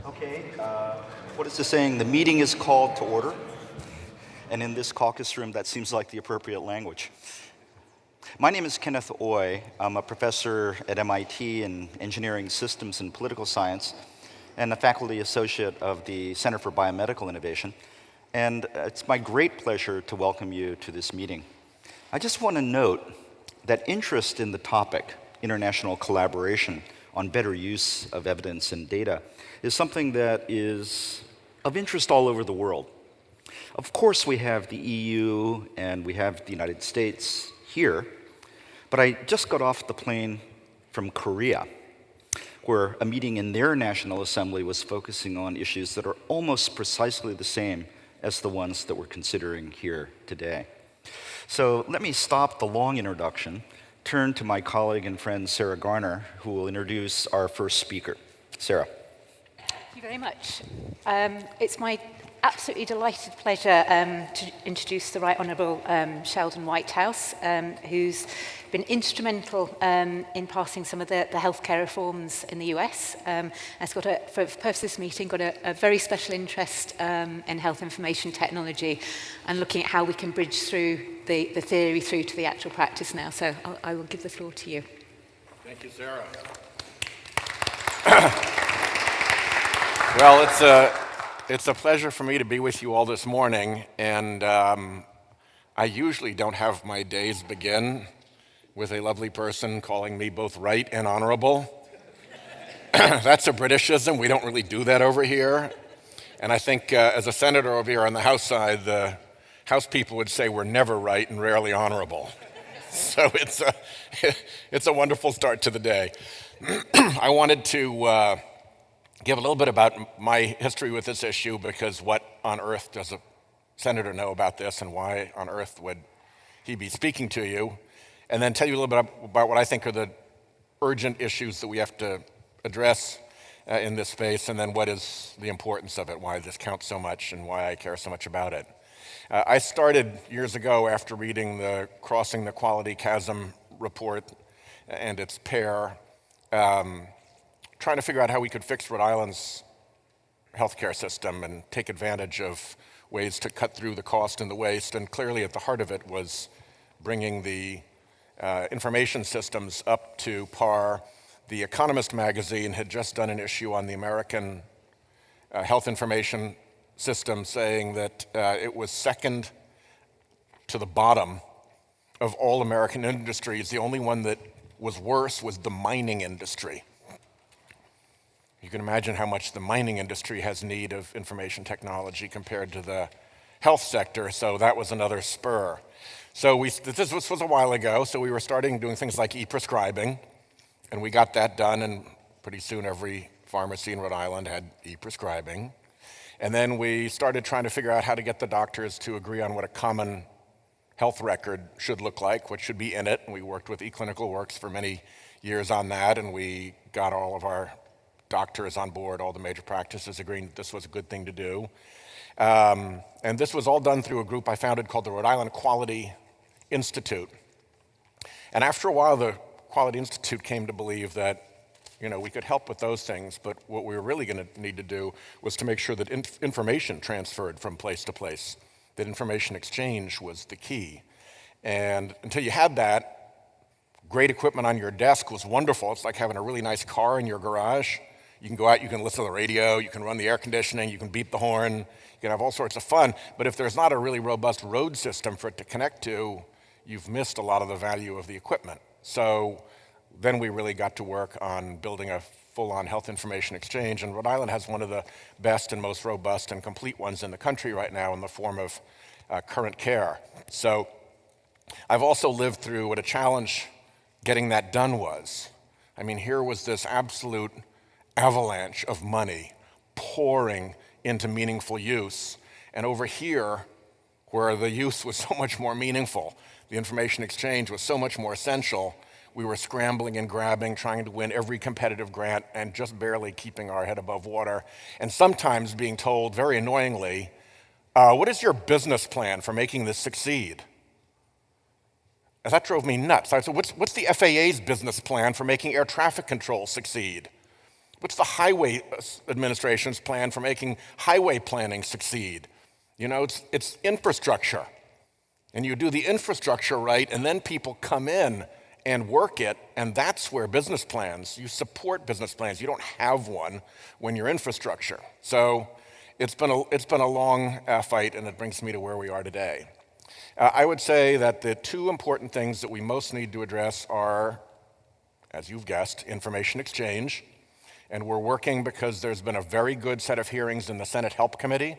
Okay, what is the saying? The meeting is called to order. And in this caucus room, that seems like the appropriate language. My name is Kenneth Oy. I'm a professor at MIT in Engineering Systems and Political Science, and a faculty associate of the Center for Biomedical Innovation. And it's my great pleasure to welcome you to this meeting. I just want to note that interest in the topic, international collaboration on better use of evidence and data, is something that is of interest all over the world. Of course, we have the EU and we have the United States here, but I just got off the plane from Korea, where a meeting in their National Assembly was focusing on issues that are almost precisely the same as the ones that we're considering here today. So let me stop the long introduction, turn to my colleague and friend Sarah Garner, who will introduce our first speaker. Sarah. Thank you very much. It's my absolutely delighted pleasure to introduce the Right Honourable Sheldon Whitehouse, who's been instrumental in passing some of the healthcare reforms in the US. Has got, for the purpose of this meeting, got a very special interest in health information technology and looking at how we can bridge through the theory through to the actual practice now. So I will give the floor to you. Thank you, Sarah. Well, it's a pleasure for me to be with you all this morning, and I usually don't have my days begin with a lovely person calling me both right and honorable. That's a Britishism. We don't really do that over here. And I think as a senator over here on the House side, the House people would say we're never right and rarely honorable. So it's a wonderful start to the day. I wanted to give a little bit about my history with this issue, because what on earth does a senator know about this, and why on earth would he be speaking to you? And then tell you a little bit about what I think are the urgent issues that we have to address in this space, and then what is the importance of it, why this counts so much, and why I care so much about it. I started years ago after reading the Crossing the Quality Chasm report and its pair, trying to figure out how we could fix Rhode Island's healthcare system and take advantage of ways to cut through the cost and the waste. And clearly at the heart of it was bringing the information systems up to par. The Economist magazine had just done an issue on the American health information system, saying that it was second to the bottom of all American industries. The only one that was worse was the mining industry. You can imagine how much the mining industry has need of information technology compared to the health sector, so that was another spur. So this was a while ago, so we were starting doing things like e-prescribing, and we got that done, and pretty soon every pharmacy in Rhode Island had e-prescribing. And then we started trying to figure out how to get the doctors to agree on what a common health record should look like, what should be in it, and we worked with eClinicalWorks for many years on that, and we got all of our doctors on board, all the major practices agreeing that this was a good thing to do. And this was all done through a group I founded called the Rhode Island Quality Institute. And after a while, the Quality Institute came to believe that, we could help with those things, but what we were really going to need to do was to make sure that information transferred from place to place, that information exchange was the key. And until you had that, great equipment on your desk was wonderful. It's like having a really nice car in your garage. You can go out, you can listen to the radio, you can run the air conditioning, you can beep the horn, you can have all sorts of fun. But if there's not a really robust road system for it to connect to, you've missed a lot of the value of the equipment. So then we really got to work on building a full-on health information exchange, and Rhode Island has one of the best and most robust and complete ones in the country right now in the form of current care. So I've also lived through what a challenge getting that done was. I mean, here was this absolute avalanche of money pouring into meaningful use. And over here, where the use was so much more meaningful, the information exchange was so much more essential, we were scrambling and grabbing, trying to win every competitive grant and just barely keeping our head above water. And sometimes being told, very annoyingly, what is your business plan for making this succeed? And that drove me nuts. I said, what's the FAA's business plan for making air traffic control succeed? What's the Highway Administration's plan for making highway planning succeed? You know, it's infrastructure. And you do the infrastructure right, and then people come in and work it, and that's where business plans, you support business plans. You don't have one when you're infrastructure. So it's been a long fight, and it brings me to where we are today. I would say that the two important things that we most need to address are, as you've guessed, information exchange. And we're working because there's been a very good set of hearings in the Senate Help Committee.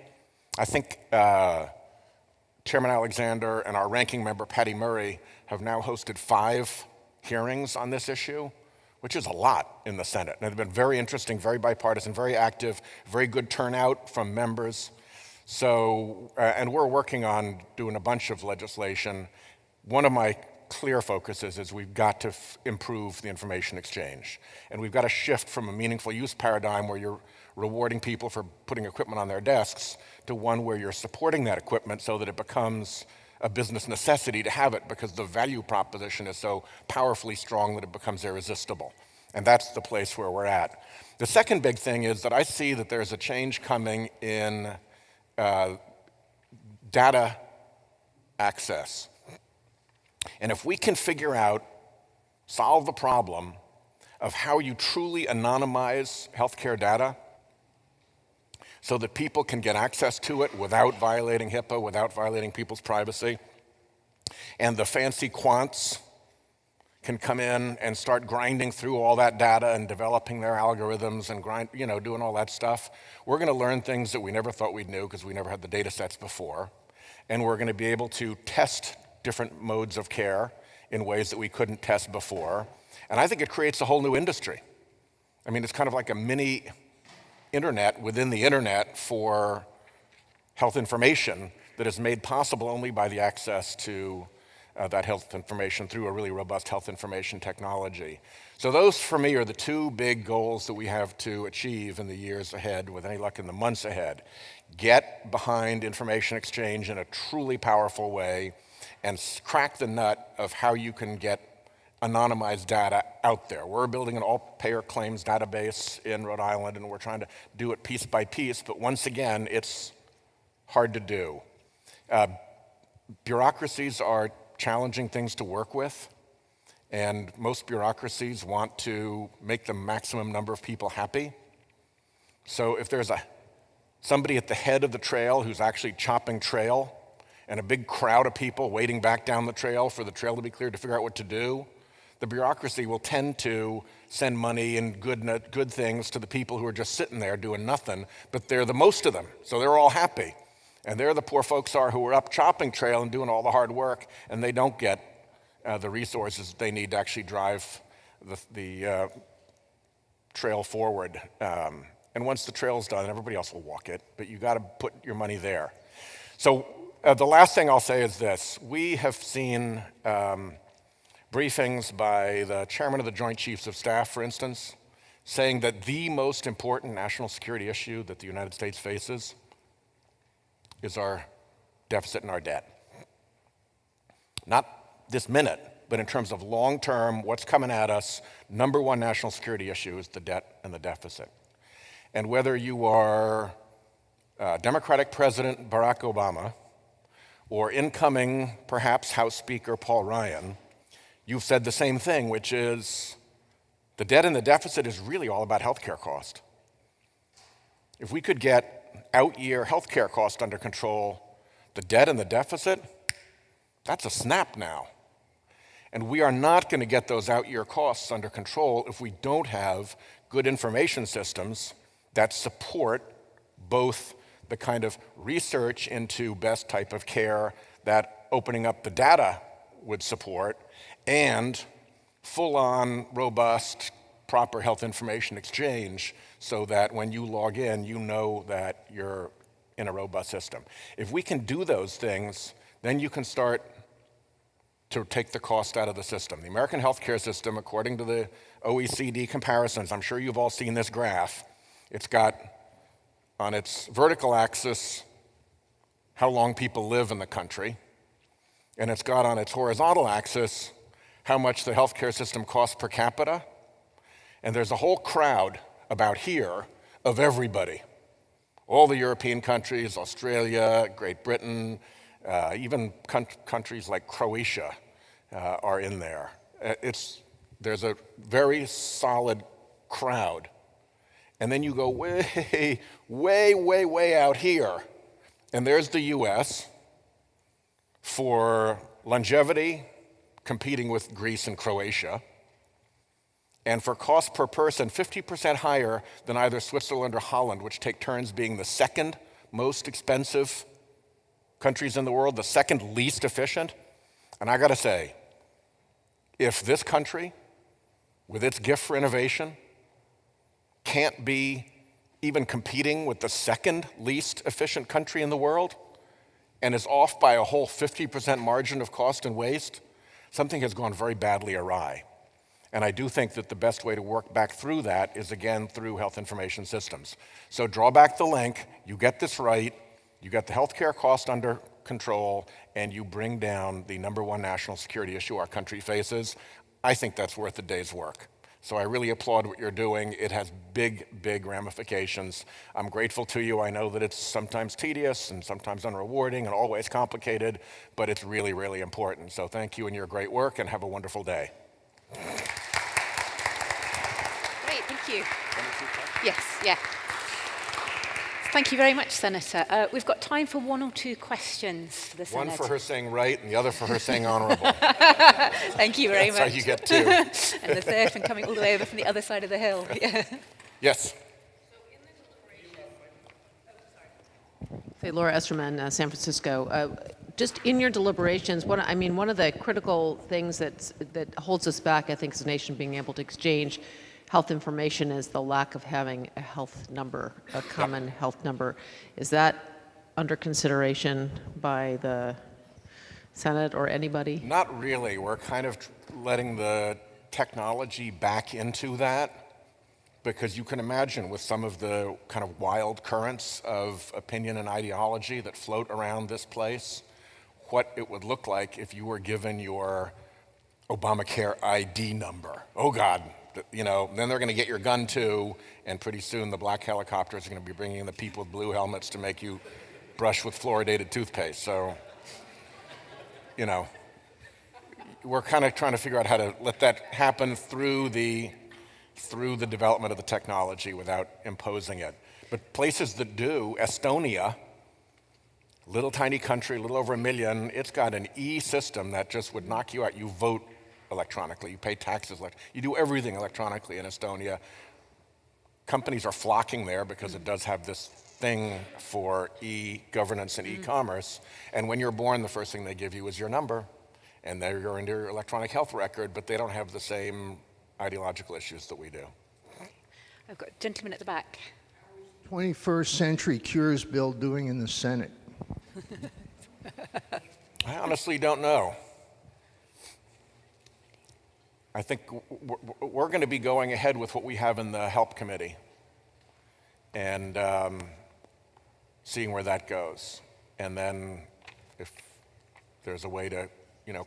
I think Chairman Alexander and our ranking member, Patty Murray, have now hosted 5 hearings on this issue, which is a lot in the Senate. And they've been very interesting, very bipartisan, very active, very good turnout from members. So, and we're working on doing a bunch of legislation. One of my clear focuses is we've got to improve the information exchange. And we've got to shift from a meaningful use paradigm where you're rewarding people for putting equipment on their desks to one where you're supporting that equipment so that it becomes a business necessity to have it because the value proposition is so powerfully strong that it becomes irresistible. And that's the place where we're at. The second big thing is that I see that there's a change coming in data access. And if we can figure out, solve the problem of how you truly anonymize healthcare data so that people can get access to it without violating HIPAA, without violating people's privacy, and the fancy quants can come in and start grinding through all that data and developing their algorithms and doing all that stuff, we're going to learn things that we never thought we'd know because we never had the data sets before. And we're going to be able to test different modes of care in ways that we couldn't test before. And I think it creates a whole new industry. I mean, it's kind of like a mini internet within the internet for health information that is made possible only by the access to that health information through a really robust health information technology. So those, for me, are the two big goals that we have to achieve in the years ahead, with any luck in the months ahead. Get behind information exchange in a truly powerful way and crack the nut of how you can get anonymized data out there. We're building an all-payer claims database in Rhode Island, and we're trying to do it piece by piece, but once again, it's hard to do. Bureaucracies are challenging things to work with, and most bureaucracies want to make the maximum number of people happy. So if there's somebody at the head of the trail who's actually chopping trail, and a big crowd of people waiting back down the trail for the trail to be cleared to figure out what to do, the bureaucracy will tend to send money and good things to the people who are just sitting there doing nothing, but they're the most of them, so they're all happy. And there the poor folks are who are up chopping trail and doing all the hard work, and they don't get the resources they need to actually drive the trail forward. And once the trail's done, everybody else will walk it, but you gotta put your money there. So the last thing I'll say is this. We have seen briefings by the chairman of the Joint Chiefs of Staff, for instance, saying that the most important national security issue that the United States faces is our deficit and our debt. Not this minute, but in terms of long-term, what's coming at us, number one national security issue is the debt and the deficit. And whether you are Democratic President Barack Obama or incoming, perhaps, House Speaker Paul Ryan, you've said the same thing, which is the debt and the deficit is really all about healthcare cost. If we could get out-year healthcare cost under control, the debt and the deficit, that's a snap now. And we are not going to get those out-year costs under control if we don't have good information systems that support both the kind of research into best type of care that opening up the data would support, and full-on, robust, proper health information exchange so that when you log in, you know that you're in a robust system. If we can do those things, then you can start to take the cost out of the system. The American healthcare system, according to the OECD comparisons, I'm sure you've all seen this graph, it's got on its vertical axis how long people live in the country, and it's got on its horizontal axis how much the healthcare system costs per capita. And there's a whole crowd about here of everybody. All the European countries, Australia, Great Britain, even countries like Croatia are in there. There's a very solid crowd. And then you go way, way, way, way out here, and there's the US for longevity, competing with Greece and Croatia, and for cost per person, 50% higher than either Switzerland or Holland, which take turns being the second most expensive countries in the world, the second least efficient. And I gotta say, if this country, with its gift for innovation, can't be even competing with the second least efficient country in the world, and is off by a whole 50% margin of cost and waste, something has gone very badly awry. And I do think that the best way to work back through that is, again, through health information systems. So draw back the link, you get this right, you get the healthcare cost under control, and you bring down the #1 national security issue our country faces. I think that's worth a day's work. So I really applaud what you're doing. It has big, big ramifications. I'm grateful to you. I know that it's sometimes tedious and sometimes unrewarding and always complicated, but it's really, really important. So thank you and your great work, and have a wonderful day. Great, thank you. Yes, yeah. Thank you very much, Senator. We've got time for 1 or 2 questions for the Senator. One for her saying right and the other for her saying honorable. Thank you very much. That's how you get 2. And the third one coming all the way over from the other side of the hill. Yeah. Yes. Say, Laura Esterman, San Francisco. Just in your deliberations, one of the critical things that holds us back, I think, as a nation being able to exchange health information is the lack of having a health number, a common health number. Is that under consideration by the Senate or anybody? Not really. We're kind of letting the technology back into that, because you can imagine with some of the kind of wild currents of opinion and ideology that float around this place, what it would look like if you were given your Obamacare ID number. Oh God, then they're gonna get your gun too, and pretty soon the black helicopters are gonna be bringing in the people with blue helmets to make you brush with fluoridated toothpaste. So, we're kind of trying to figure out how to let that happen through the development of the technology without imposing it. But places that do, Estonia, little tiny country, a little over 1 million, it's got an e-system that just would knock you out. You vote electronically, you pay taxes, you do everything electronically in Estonia. Companies are flocking there because it does have this thing for e-governance and e-commerce. And when you're born, the first thing they give you is your number, and there you're in your electronic health record, but they don't have the same ideological issues that we do. I've got a gentleman at the back. 21st century cures bill doing in the Senate? I honestly don't know. I think we're going to be going ahead with what we have in the HELP committee and seeing where that goes. And then if there's a way to,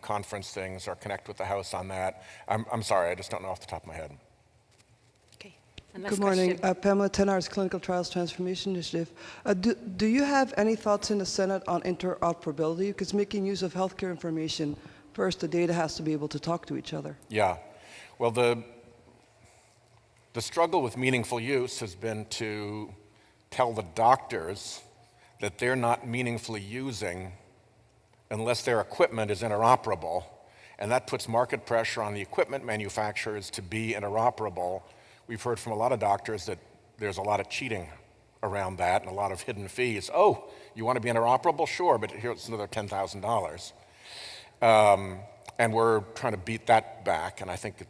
conference things or connect with the House on that. I'm sorry, I just don't know off the top of my head. Okay. And Good morning. Pamela Tenars, Clinical Trials Transformation Initiative. Do you have any thoughts in the Senate on interoperability? Because making use of healthcare information, first, the data has to be able to talk to each other. Yeah. Well, the struggle with meaningful use has been to tell the doctors that they're not meaningfully using unless their equipment is interoperable. And that puts market pressure on the equipment manufacturers to be interoperable. We've heard from a lot of doctors that there's a lot of cheating around that and a lot of hidden fees. Oh, you want to be interoperable? Sure, but here's another $10,000. And we're trying to beat that back. And I think at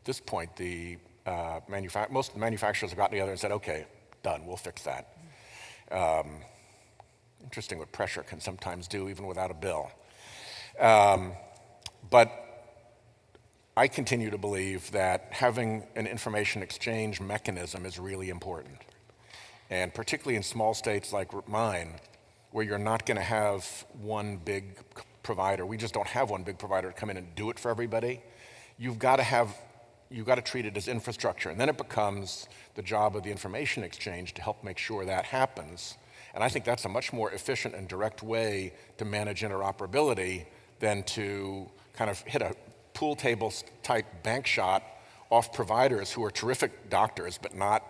this point, most manufacturers have gotten together and said, okay, done, we'll fix that. Interesting what pressure can sometimes do even without a bill. But I continue to believe that having an information exchange mechanism is really important. And particularly in small states like mine, where you're not going to have one big provider. We just don't have one big provider to come in and do it for everybody. You've got to have you got to treat it as infrastructure. And then it becomes the job of the information exchange to help make sure that happens. And I think that's a much more efficient and direct way to manage interoperability than to kind of hit a pool table type bank shot off providers who are terrific doctors but not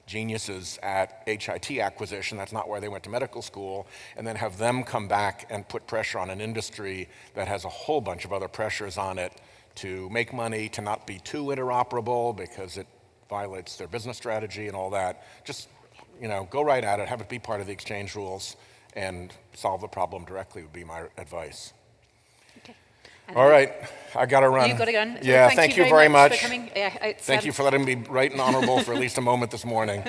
geniuses at HIT acquisition. That's not where they went to medical school. And then have them come back and put pressure on an industry that has a whole bunch of other pressures on it to make money, to not be too interoperable because it violates their business strategy and all that. Just, go right at it, have it be part of the exchange rules, and solve the problem directly would be my advice. Okay. All right, I got to run. You've got to run. Yeah, thank you very much. For coming. Yeah, Thank you for letting me be right and honorable for at least a moment this morning.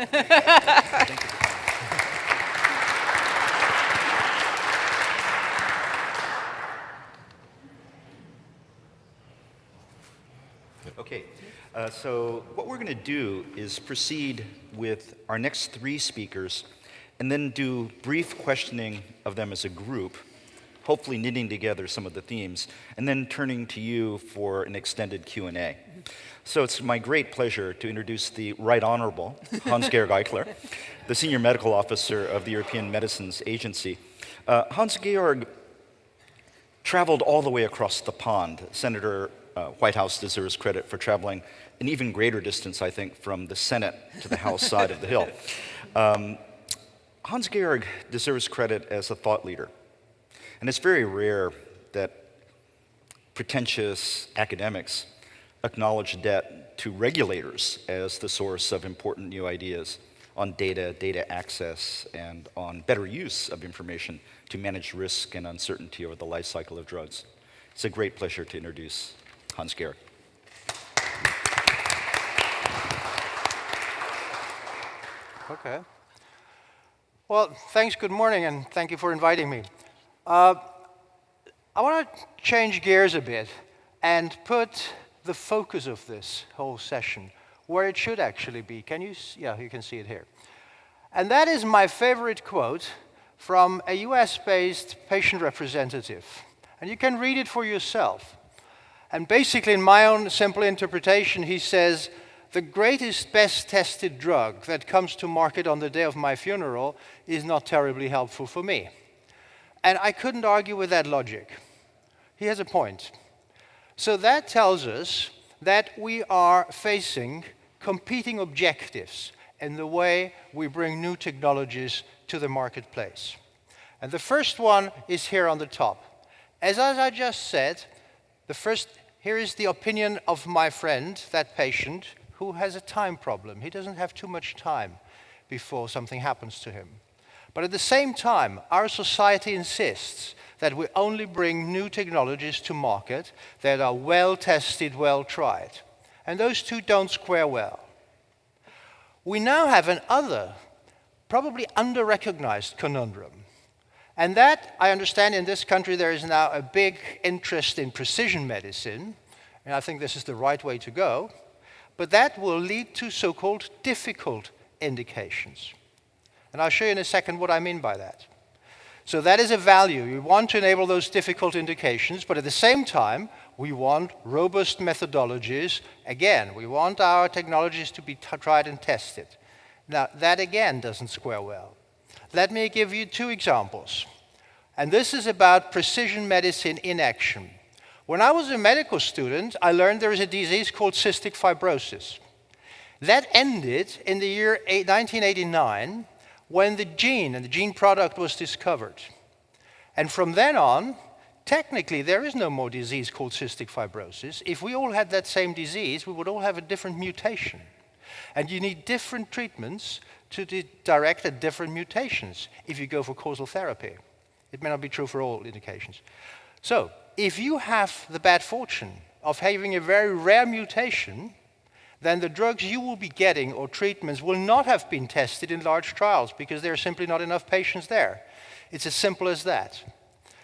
Okay, so what we're going to do is proceed with our next three speakers and then do brief questioning of them as a group, hopefully knitting together some of the themes, and then turning to you for an extended Q&A. So it's my great pleasure to introduce the Right Honorable Hans-Georg Eichler, the Senior Medical Officer of the European Medicines Agency. Hans-Georg traveled all the way across the pond. Senator Whitehouse deserves credit for traveling an even greater distance, I think, from the Senate to the House side of the hill. Hans-Georg deserves credit as a thought leader. And it's very rare that pretentious academics acknowledge debt to regulators as the source of important new ideas on data access, and on better use of information to manage risk and uncertainty over the life cycle of drugs. It's a great pleasure to introduce Hans-Georg. Okay. Well, thanks, good morning, and thank you for inviting me. I want to change gears a bit and put the focus of this whole session where it should actually be. Yeah, you can see it here. And that is my favorite quote from a US-based patient representative. And you can read it for yourself. And basically, in my own simple interpretation, he says, the greatest, best tested drug that comes to market on the day of my funeral is not terribly helpful for me. And I couldn't argue with that logic. He has a point. So that tells us that we are facing competing objectives in the way we bring new technologies to the marketplace. And the first one is here on the top. As I just said, here is the opinion of my friend, that patient, who has a time problem. He doesn't have too much time before something happens to him. But at the same time, our society insists that we only bring new technologies to market that are well tested, well tried. And those two don't square well. We now have another, probably under-recognized conundrum. And that, I understand in this country there is now a big interest in precision medicine, and I think this is the right way to go, but that will lead to so-called difficult indications. And I'll show you in a second what I mean by that. So that is a value. We want to enable those difficult indications, but at the same time, we want robust methodologies. Again, we want our technologies to be tried and tested. Now, that again doesn't square well. Let me give you two examples. And this is about precision medicine in action. When I was a medical student, I learned there is a disease called cystic fibrosis. That ended in the year 1989 when the gene product was discovered. And from then on, technically there is no more disease called cystic fibrosis. If we all had that same disease, we would all have a different mutation. And you need different treatments to direct at different mutations if you go for causal therapy. It may not be true for all indications. So, if you have the bad fortune of having a very rare mutation, then the drugs you will be getting or treatments will not have been tested in large trials because there are simply not enough patients there. It's as simple as that.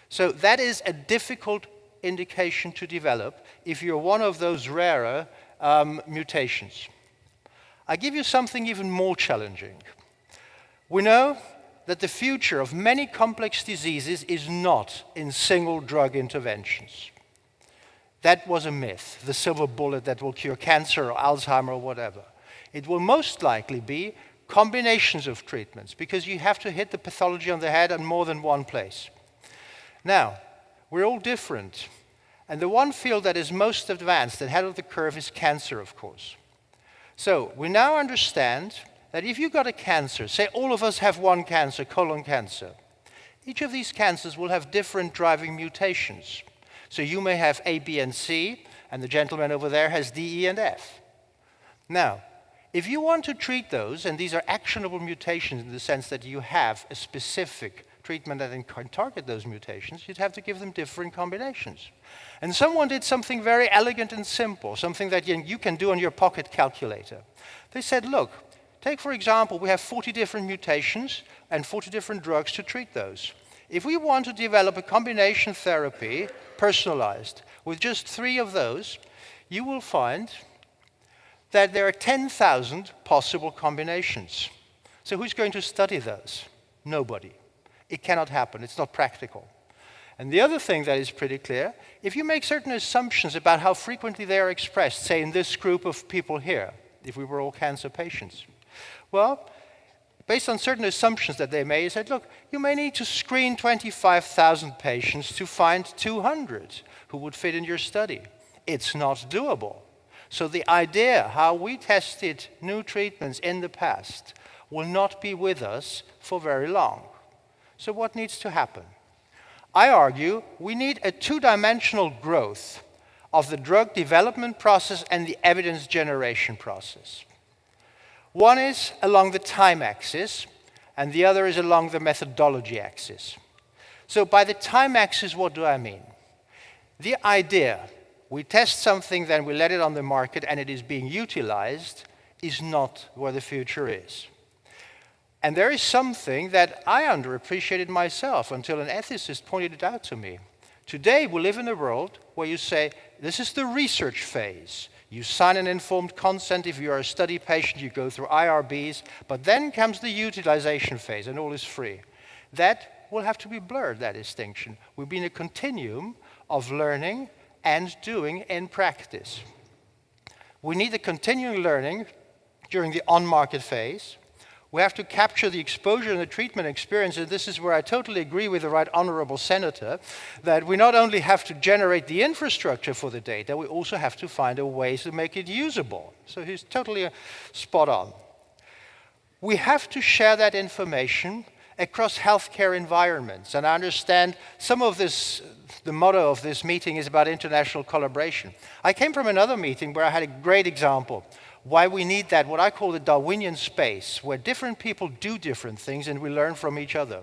So that is a difficult indication to develop if you're one of those rarer mutations. I give you something even more challenging. We know that the future of many complex diseases is not in single drug interventions. That was a myth, the silver bullet that will cure cancer or Alzheimer or whatever. It will most likely be combinations of treatments, because you have to hit the pathology on the head in more than one place. Now, we're all different. And the one field that is most advanced, ahead of the curve, is cancer, of course. So we now understand that if you've got a cancer, say all of us have one cancer, colon cancer, each of these cancers will have different driving mutations. So you may have A, B, and C, and the gentleman over there has D, E, and F. Now, if you want to treat those, and these are actionable mutations in the sense that you have a specific treatment that can target those mutations, you'd have to give them different combinations. And someone did something very elegant and simple, something that you can do on your pocket calculator. They said, look, take for example, we have 40 different mutations and 40 different drugs to treat those. If we want to develop a combination therapy, personalized, with just 3 of those, you will find that there are 10,000 possible combinations. So who's going to study those? Nobody. It cannot happen. It's not practical. And the other thing that is pretty clear, if you make certain assumptions about how frequently they are expressed, say in this group of people here, if we were all cancer patients, well, based on certain assumptions that they made, said, look, you may need to screen 25,000 patients to find 200 who would fit in your study. It's not doable. So the idea how we tested new treatments in the past will not be with us for very long. So what needs to happen? I argue we need a 2-dimensional growth of the drug development process and the evidence generation process. One is along the time axis, and the other is along the methodology axis. So by the time axis, what do I mean? The idea, we test something, then we let it on the market, and it is being utilized, is not where the future is. And there is something that I underappreciated myself until an ethicist pointed it out to me. Today, we live in a world where you say, this is the research phase. You sign an informed consent. If you are a study patient, you go through IRBs. But then comes the utilization phase, and all is free. That will have to be blurred, that distinction. We'll be in a continuum of learning and doing in practice. We need the continuing learning during the on-market phase. We have to capture the exposure and the treatment experience, and this is where I totally agree with the Right Honourable Senator, that we not only have to generate the infrastructure for the data, we also have to find a way to make it usable. So he's totally spot on. We have to share that information across healthcare environments, and I understand some of this, the motto of this meeting is about international collaboration. I came from another meeting where I had a great example why we need that, what I call the Darwinian space, where different people do different things and we learn from each other.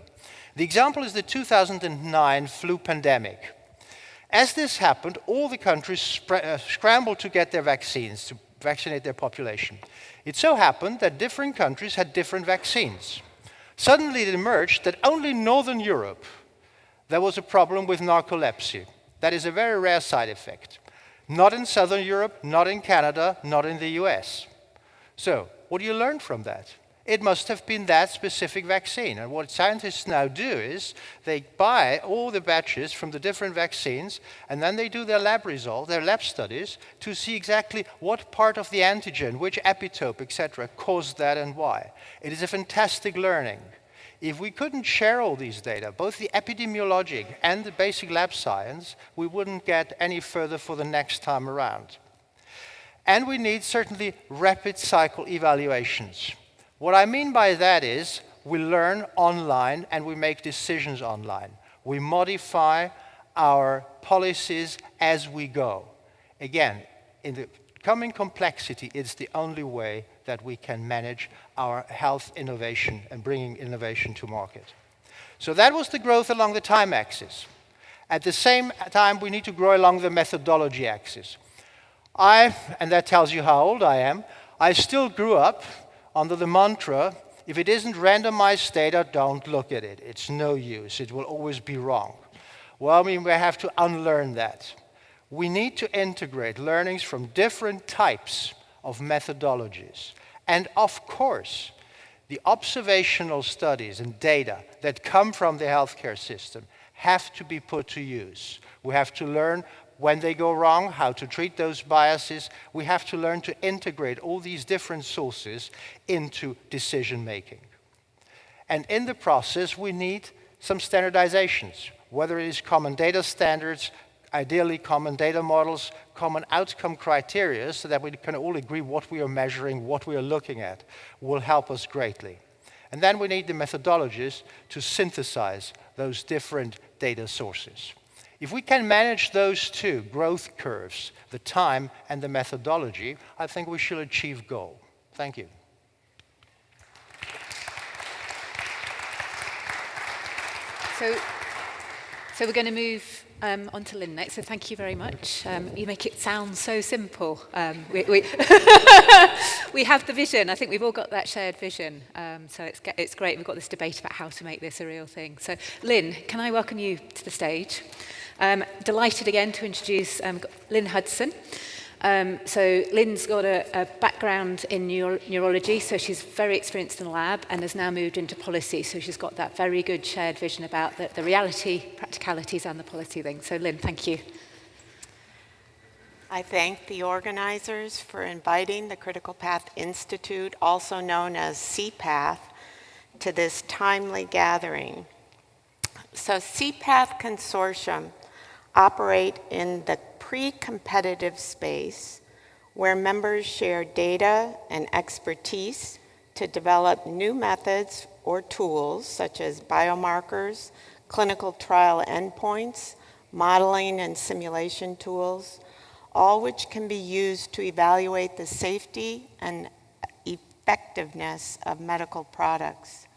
The example is the 2009 flu pandemic. As this happened, all the countries scrambled to get their vaccines, to vaccinate their population. It so happened that different countries had different vaccines. Suddenly it emerged that only in Northern Europe there was a problem with narcolepsy. That is a very rare side effect. Not in Southern Europe, not in Canada, not in the US. So, what do you learn from that? It must have been that specific vaccine. And what scientists now do is they buy all the batches from the different vaccines, and then they do their lab results, their lab studies, to see exactly what part of the antigen, which epitope, etc., caused that and why. It is a fantastic learning. If we couldn't share all these data, both the epidemiologic and the basic lab science, we wouldn't get any further for the next time around. And we need certainly rapid cycle evaluations. What I mean by that is we learn online and we make decisions online. We modify our policies as we go. Again, in the coming complexity, it's the only way that we can manage our health innovation and bringing innovation to market. So that was the growth along the time axis. At the same time, we need to grow along the methodology axis. And that tells you how old I am, I still grew up under the mantra, if it isn't randomized data, don't look at it. It's no use. It will always be wrong. Well, I mean, we have to unlearn that. We need to integrate learnings from different types of methodologies. And of course, the observational studies and data that come from the healthcare system have to be put to use. We have to learn when they go wrong, how to treat those biases. We have to learn to integrate all these different sources into decision making. And in the process, we need some standardizations, whether it is common data standards, ideally common data models, common outcome criteria, so that we can all agree what we are measuring, what we are looking at, will help us greatly. And then we need the methodologies to synthesize those different data sources. If we can manage those two growth curves, the time and the methodology, I think we should achieve goal. Thank you. So we're going to move on to Lynn next. So thank you very much. You make it sound so simple. We we have the vision. I think we've all got that shared vision. So it's great. We've got this debate about how to make this a real thing. So Lynn, can I welcome you to the stage? Delighted again to introduce Lynn Hudson. So Lynn's got a background in neurology, so she's very experienced in the lab and has now moved into policy. So she's got that very good shared vision about the reality, practicalities, and the policy thing. So Lynn, thank you. I thank the organizers for inviting the Critical Path Institute, also known as CPATH, to this timely gathering. So CPATH Consortium operate in the pre-competitive space where members share data and expertise to develop new methods or tools such as biomarkers, clinical trial endpoints, modeling and simulation tools, all which can be used to evaluate the safety and effectiveness of medical products.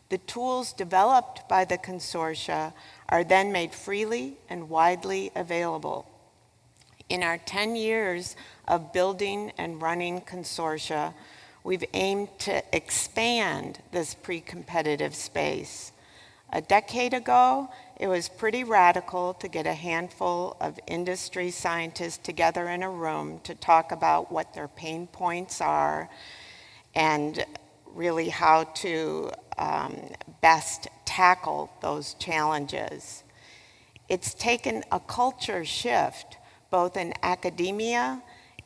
The tools developed by the consortia are then made freely and widely available. In our 10 years of building and running consortia, we've aimed to expand this pre-competitive space. A decade ago, it was pretty radical to get a handful of industry scientists together in a room to talk about what their pain points are and really how to best tackle those challenges. It's taken a culture shift both in academia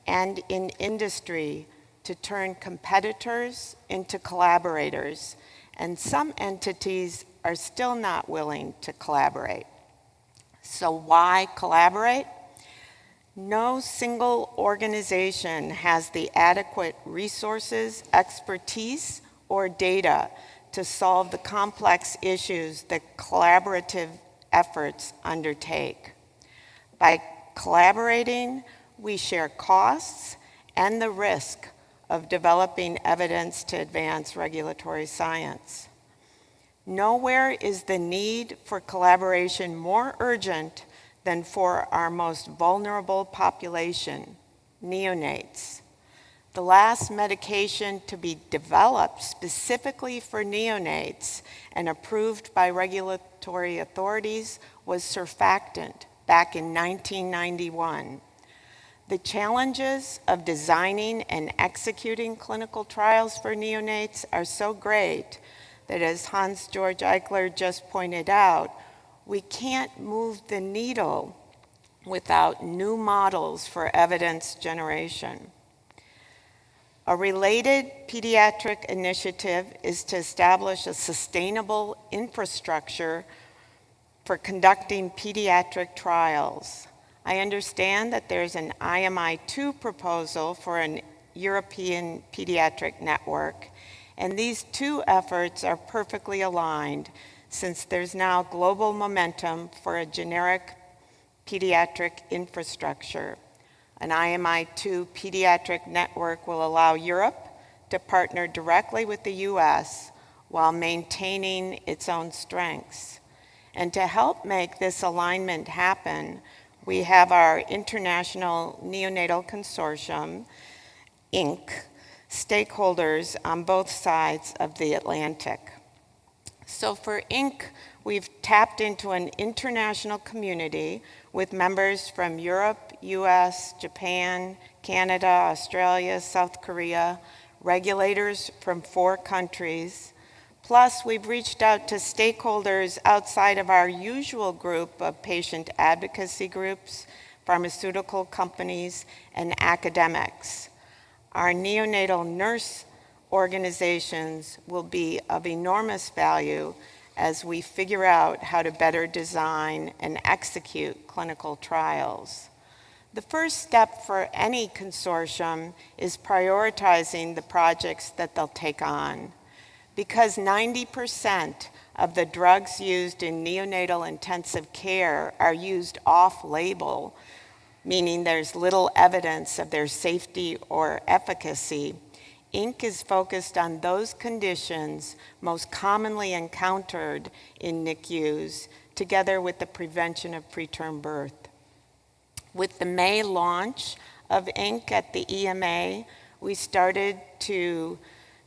and in industry to turn competitors into collaborators, and some entities are still not willing to collaborate. So why collaborate? No single organization has the adequate resources, expertise, or data to solve the complex issues that collaborative efforts undertake. By collaborating, we share costs and the risk of developing evidence to advance regulatory science. Nowhere is the need for collaboration more urgent than for our most vulnerable population, neonates. The last medication to be developed specifically for neonates and approved by regulatory authorities was surfactant back in 1991. The challenges of designing and executing clinical trials for neonates are so great that, as Hans-Georg Eichler just pointed out, we can't move the needle without new models for evidence generation. A related pediatric initiative is to establish a sustainable infrastructure for conducting pediatric trials. I understand that there's an IMI2 proposal for an European pediatric network, and these two efforts are perfectly aligned since there's now global momentum for a generic pediatric infrastructure. An IMI2 pediatric network will allow Europe to partner directly with the US while maintaining its own strengths. And to help make this alignment happen, we have our International Neonatal Consortium, Inc., stakeholders on both sides of the Atlantic. So for Inc., we've tapped into an international community with members from Europe, US, Japan, Canada, Australia, South Korea, regulators from 4 countries. Plus, we've reached out to stakeholders outside of our usual group of patient advocacy groups pharmaceutical companies, and academics. Our neonatal nurse organizations will be of enormous value as we figure out how to better design and execute clinical trials. The first step for any consortium is prioritizing the projects that they'll take on. Because 90% of the drugs used in neonatal intensive care are used off-label, meaning there's little evidence of their safety or efficacy, Inc. is focused on those conditions most commonly encountered in NICUs, together with the prevention of preterm birth. With the May launch of Inc. at the EMA, we started to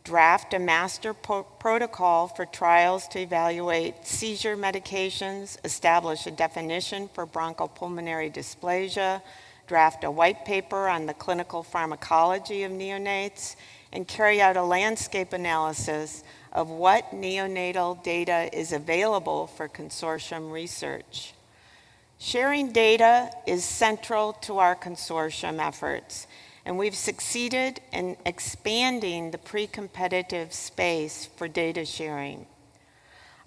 draft a master protocol for trials to evaluate seizure medications, establish a definition for bronchopulmonary dysplasia, draft a white paper on the clinical pharmacology of neonates, and carry out a landscape analysis of what neonatal data is available for consortium research. Sharing data is central to our consortium efforts, and we've succeeded in expanding the pre-competitive space for data sharing.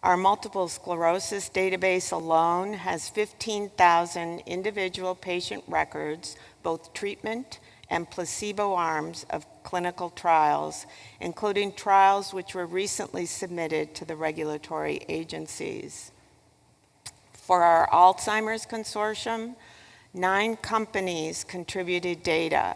Our multiple sclerosis database alone has 15,000 individual patient records, both treatment and placebo arms of clinical trials, including trials which were recently submitted to the regulatory agencies. For our Alzheimer's consortium, 9 companies contributed data.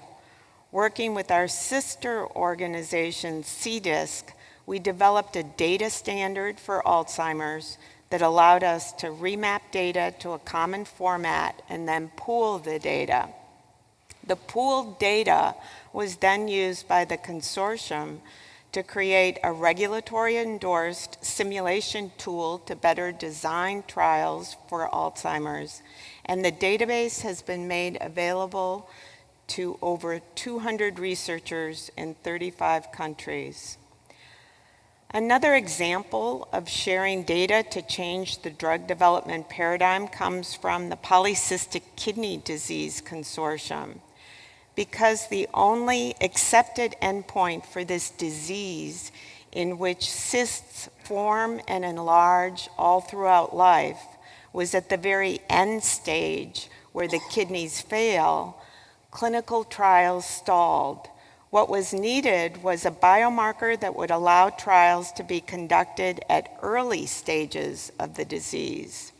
Working with our sister organization, CDISC, we developed a data standard for Alzheimer's that allowed us to remap data to a common format and then pool the data. The pooled data was then used by the consortium to create a regulatory-endorsed simulation tool to better design trials for Alzheimer's, and the database has been made available to over 200 researchers in 35 countries. Another example of sharing data to change the drug development paradigm comes from the Polycystic Kidney Disease Consortium. Because the only accepted endpoint for this disease, in which cysts form and enlarge all throughout life, was at the very end stage where the kidneys fail, clinical trials stalled. What was needed was a biomarker that would allow trials to be conducted at early stages of the disease.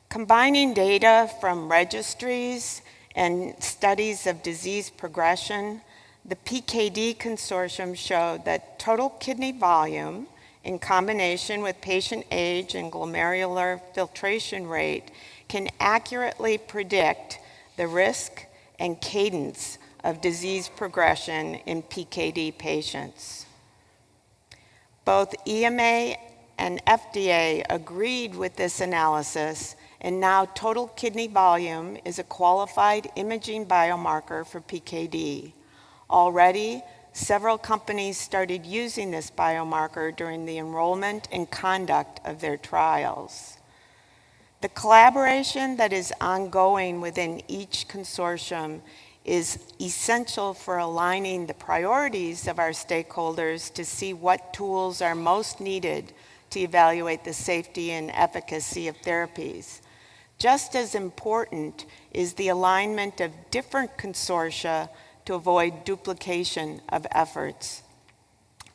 Combining data from registries and studies of disease progression, the PKD consortium showed that total kidney volume, in combination with patient age and glomerular filtration rate, can accurately predict the risk and cadence of disease progression in PKD patients. Both EMA and FDA agreed with this analysis, and now total kidney volume is a qualified imaging biomarker for PKD. Already, several companies started using this biomarker during the enrollment and conduct of their trials. The collaboration that is ongoing within each consortium is essential for aligning the priorities of our stakeholders to see what tools are most needed to evaluate the safety and efficacy of therapies. Just as important is the alignment of different consortia to avoid duplication of efforts.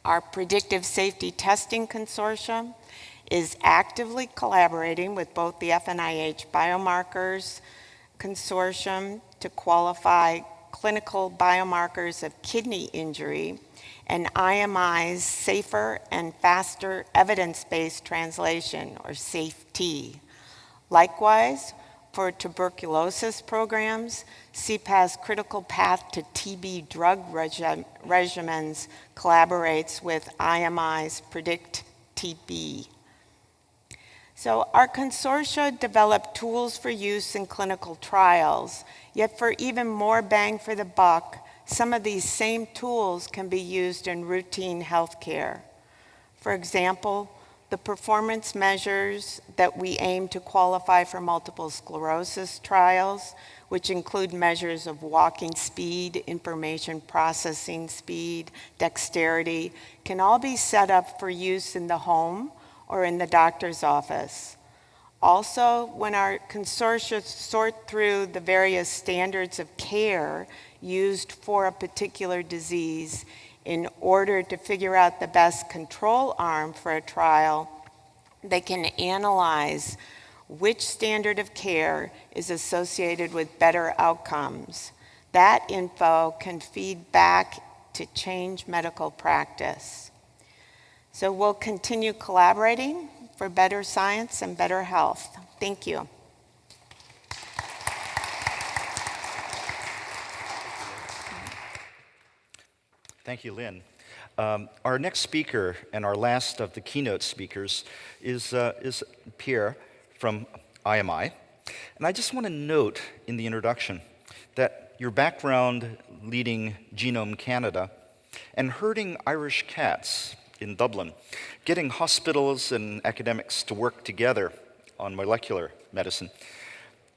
Our Predictive Safety Testing Consortium is actively collaborating with both the FNIH Biomarkers Consortium to qualify clinical biomarkers of kidney injury and IMI's Safer and Faster Evidence-Based Translation, or SAFE-T. Likewise, for tuberculosis programs, CPA's Critical Path to TB Drug Regimens collaborates with IMI's Predict TB. So our consortia develop tools for use in clinical trials, yet for even more bang for the buck, some of these same tools can be used in routine healthcare. For example, the performance measures that we aim to qualify for multiple sclerosis trials, which include measures of walking speed, information processing speed, dexterity, can all be set up for use in the home or in the doctor's office. Also, when our consortia sort through the various standards of care used for a particular disease in order to figure out the best control arm for a trial, they can analyze which standard of care is associated with better outcomes. That info can feed back to change medical practice. So we'll continue collaborating for better science and better health. Thank you. Thank you, Lynn. Our next speaker and our last of the keynote speakers is Pierre from IMI. And I just want to note in the introduction that your background leading Genome Canada and herding Irish cats in Dublin, getting hospitals and academics to work together on molecular medicine,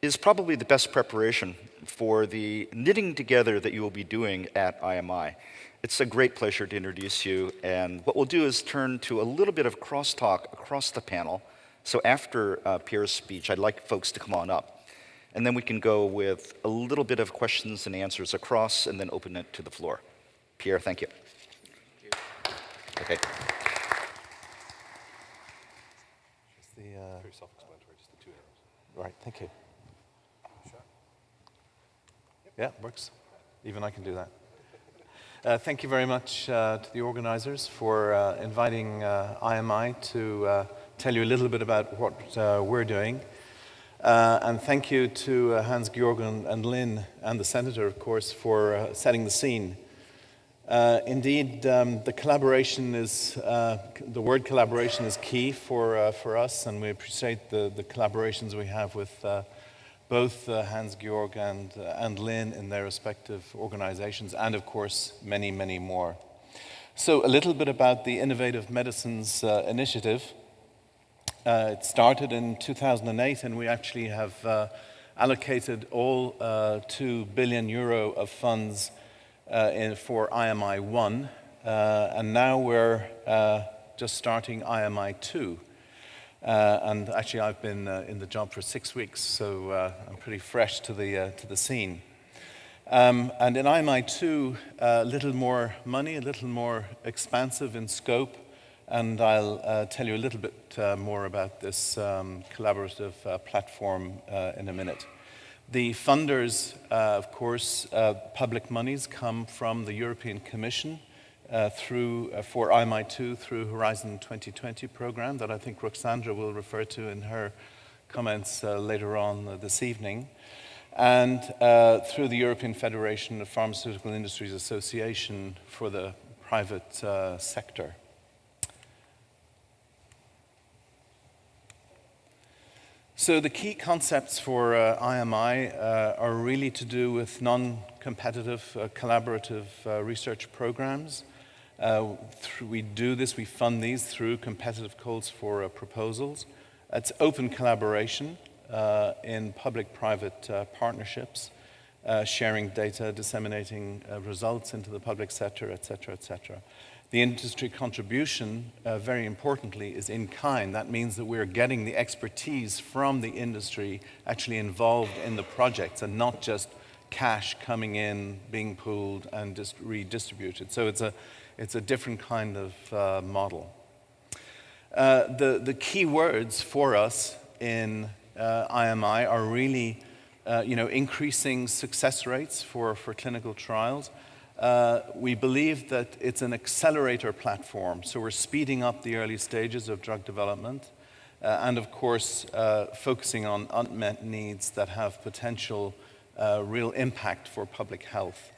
is probably the best preparation for the knitting together that you will be doing at IMI. It's a great pleasure to introduce you, and what we'll do is turn to a little bit of crosstalk across the panel. So after Pierre's speech, I'd like folks to come on up, and then we can go with a little bit of questions and answers across, and then open it to the floor. Pierre, thank you. Okay. Very self-explanatory, just the two arrows. Right, thank you. Yeah, works. Even I can do that. Thank you very much to the organizers for inviting IMI to tell you a little bit about what we're doing. And thank you to Hans-Georg and Lynn and the Senator, of course, for setting the scene. Indeed, the collaboration is, the word collaboration is key for us, and we appreciate the collaborations we have with both Hans-Georg and Lynn in their respective organizations, and of course, many, many more. So a little bit about the Innovative Medicines Initiative. It started in 2008, and we actually have allocated all 2 billion euro of funds for IMI 1, and now we're just starting IMI 2. And actually, I've been in the job for 6 weeks, so I'm pretty fresh to the scene. And in IMI 2, a little more money, a little more expansive in scope, and I'll tell you a little bit more about this collaborative platform in a minute. The funders, of course, public monies come from the European Commission for IMI2 through Horizon 2020 program that I think Roxandra will refer to in her comments later on this evening, and through the European Federation of Pharmaceutical Industries Association for the private sector. So the key concepts for IMI are really to do with non-competitive, collaborative research programs. We do this, we fund these through competitive calls for proposals. It's open collaboration in public-private partnerships, sharing data, disseminating results into the public sector, et cetera, et cetera. The industry contribution, very importantly, is in kind. That means that we're getting the expertise from the industry actually involved in the projects and not just cash coming in, being pooled, and just redistributed. So it's a different kind of model. The key words for us in IMI are really increasing success rates for clinical trials. We believe that it's an accelerator platform, so we're speeding up the early stages of drug development, and of course, focusing on unmet needs that have potential real impact for public health.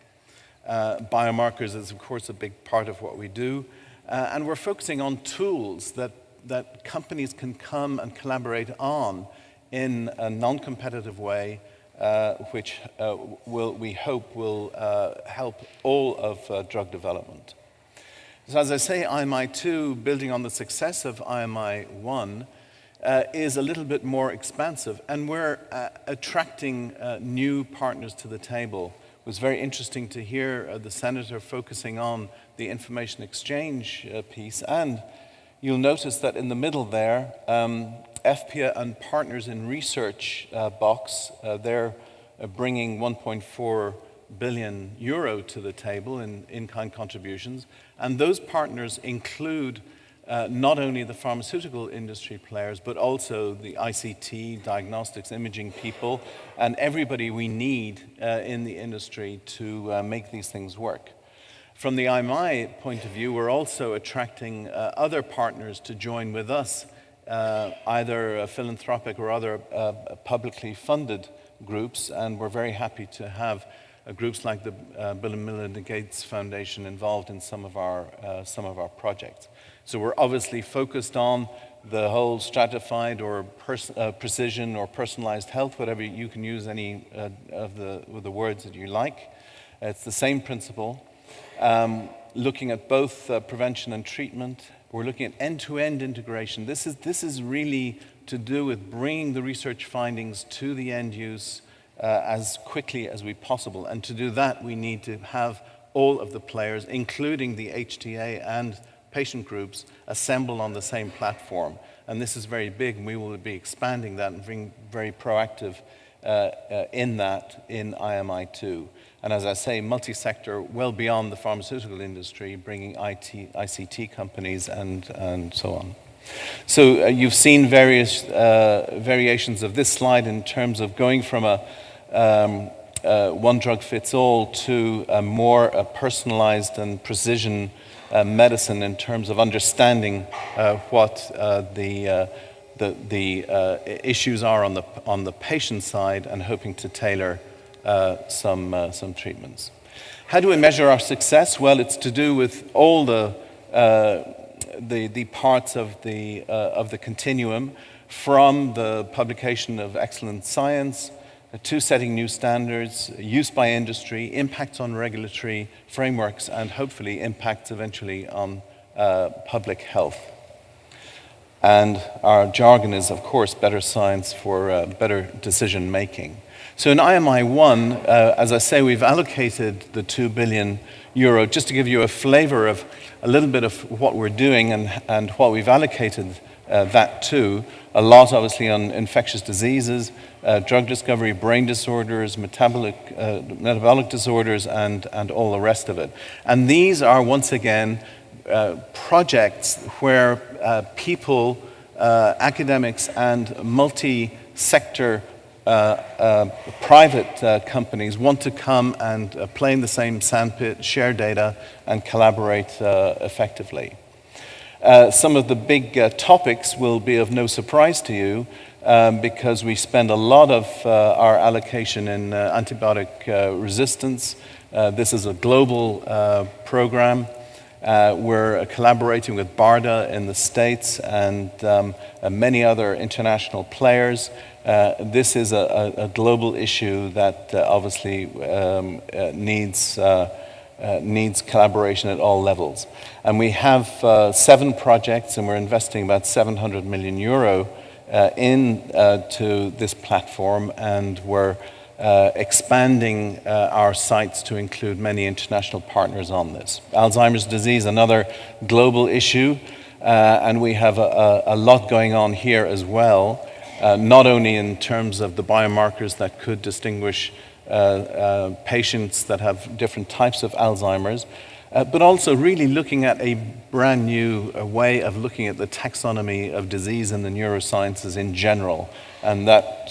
Biomarkers is, of course, a big part of what we do, and we're focusing on tools that companies can come and collaborate on in a non-competitive way, which we hope will help all of drug development. So as I say, IMI2, building on the success of IMI1, is a little bit more expansive, and we're attracting new partners to the table. It was very interesting to hear the Senator focusing on the information exchange piece, and you'll notice that in the middle there, FPIA and Partners in Research box, they're bringing 1.4 billion euro to the table in in-kind contributions, and those partners include not only the pharmaceutical industry players, but also the ICT, diagnostics, imaging people, and everybody we need in the industry to make these things work. From the IMI point of view, we're also attracting other partners to join with us, either philanthropic or other publicly funded groups, and we're very happy to have groups like the Bill and Melinda Gates Foundation involved in some of our projects. So we're obviously focused on the whole stratified or precision or personalized health, whatever you can use any of the words that you like. It's the same principle. Looking at both prevention and treatment. We're looking at end-to-end integration. This is really to do with bringing the research findings to the end use as quickly as we possible. And to do that, we need to have all of the players, including the HTA and patient groups, assemble on the same platform. And this is very big, and we will be expanding that and being very proactive in that in IMI2. And as I say, multi-sector, well beyond the pharmaceutical industry, bringing ICT companies and so on. So you've seen various variations of this slide in terms of going from a one drug fits all to a more personalized and precision medicine in terms of understanding what the issues are on the patient side and hoping to tailor some treatments. How do we measure our success? Well, it's to do with all the parts of the continuum, from the publication of excellent science to setting new standards, use by industry, impacts on regulatory frameworks, and hopefully impacts eventually on public health. And our jargon is, of course, better science for better decision making. So in IMI1, as I say, we've allocated the 2 billion euro, just to give you a flavor of a little bit of what we're doing and what we've allocated that to. A lot, obviously, on infectious diseases, drug discovery, brain disorders, metabolic disorders, and all the rest of it. And these are, once again, projects where people, academics, and multi-sector private companies want to come and play in the same sandpit, share data, and collaborate effectively. Some of the big topics will be of no surprise to you because we spend a lot of our allocation in antibiotic resistance. This is a global program. We're collaborating with BARDA in the States and many other international players. This is a global issue that obviously needs collaboration at all levels. And we have 7 projects, and we're investing about 700 million euro into this platform, and we're expanding our sites to include many international partners on this. Alzheimer's disease, another global issue, and we have a lot going on here as well, not only in terms of the biomarkers that could distinguish patients that have different types of Alzheimer's, but also really looking at a brand new way of looking at the taxonomy of disease in the neurosciences in general. And that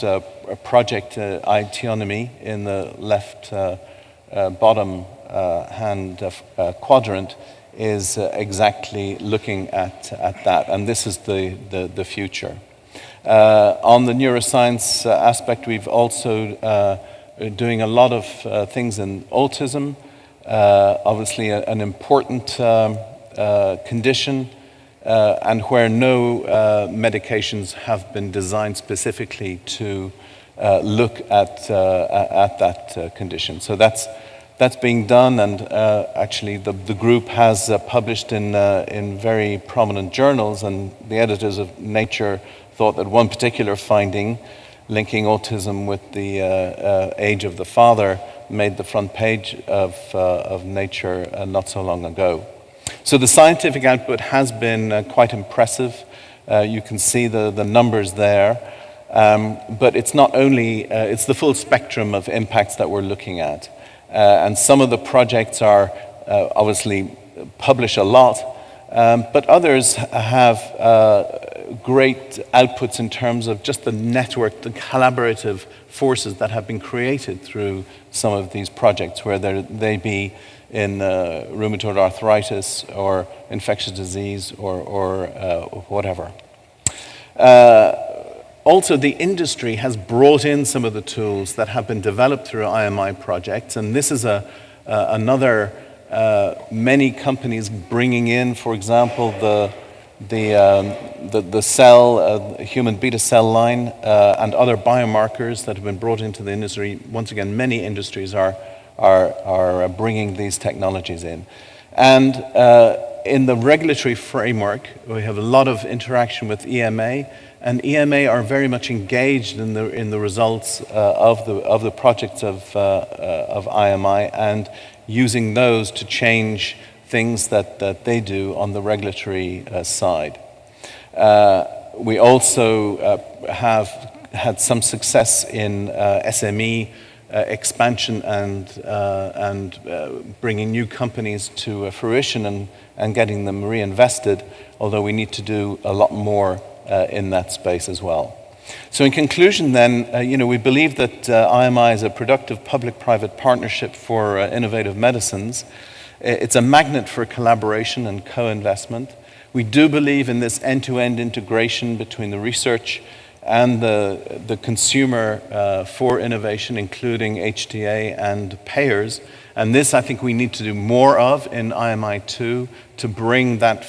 project, Iteonomy, in the left bottom hand quadrant, is exactly looking at that. And this is the future. On the neuroscience aspect, we've also doing a lot of things in autism, obviously an important condition, and where no medications have been designed specifically to look at that condition. So that's That's being done, and actually the group has published in very prominent journals, and the editors of Nature thought that one particular finding linking autism with the age of the father made the front page of Nature not so long ago. So the scientific output has been quite impressive. You can see the numbers there, but it's not only, it's the full spectrum of impacts that we're looking at. And some of the projects are obviously publish a lot, but others have great outputs in terms of just the network, the collaborative forces that have been created through some of these projects, where they be in rheumatoid arthritis or infectious disease or whatever. Also, the industry has brought in some of the tools that have been developed through IMI projects, and this is another many companies bringing in, for example, the cell, human beta cell line, and other biomarkers that have been brought into the industry. Once again, many industries are bringing these technologies in, and in the regulatory framework, we have a lot of interaction with EMA. And EMA are very much engaged in the results of the projects of IMI, and using those to change things that they do on the regulatory side. We also have had some success in SME expansion and bringing new companies to fruition and getting them reinvested, although we need to do a lot more in that space as well. So in conclusion then, we believe that IMI is a productive public-private partnership for innovative medicines. It's a magnet for collaboration and co-investment. We do believe in this end-to-end integration between the research and the consumer for innovation, including HTA and payers. And this, I think, we need to do more of in IMI2 to bring that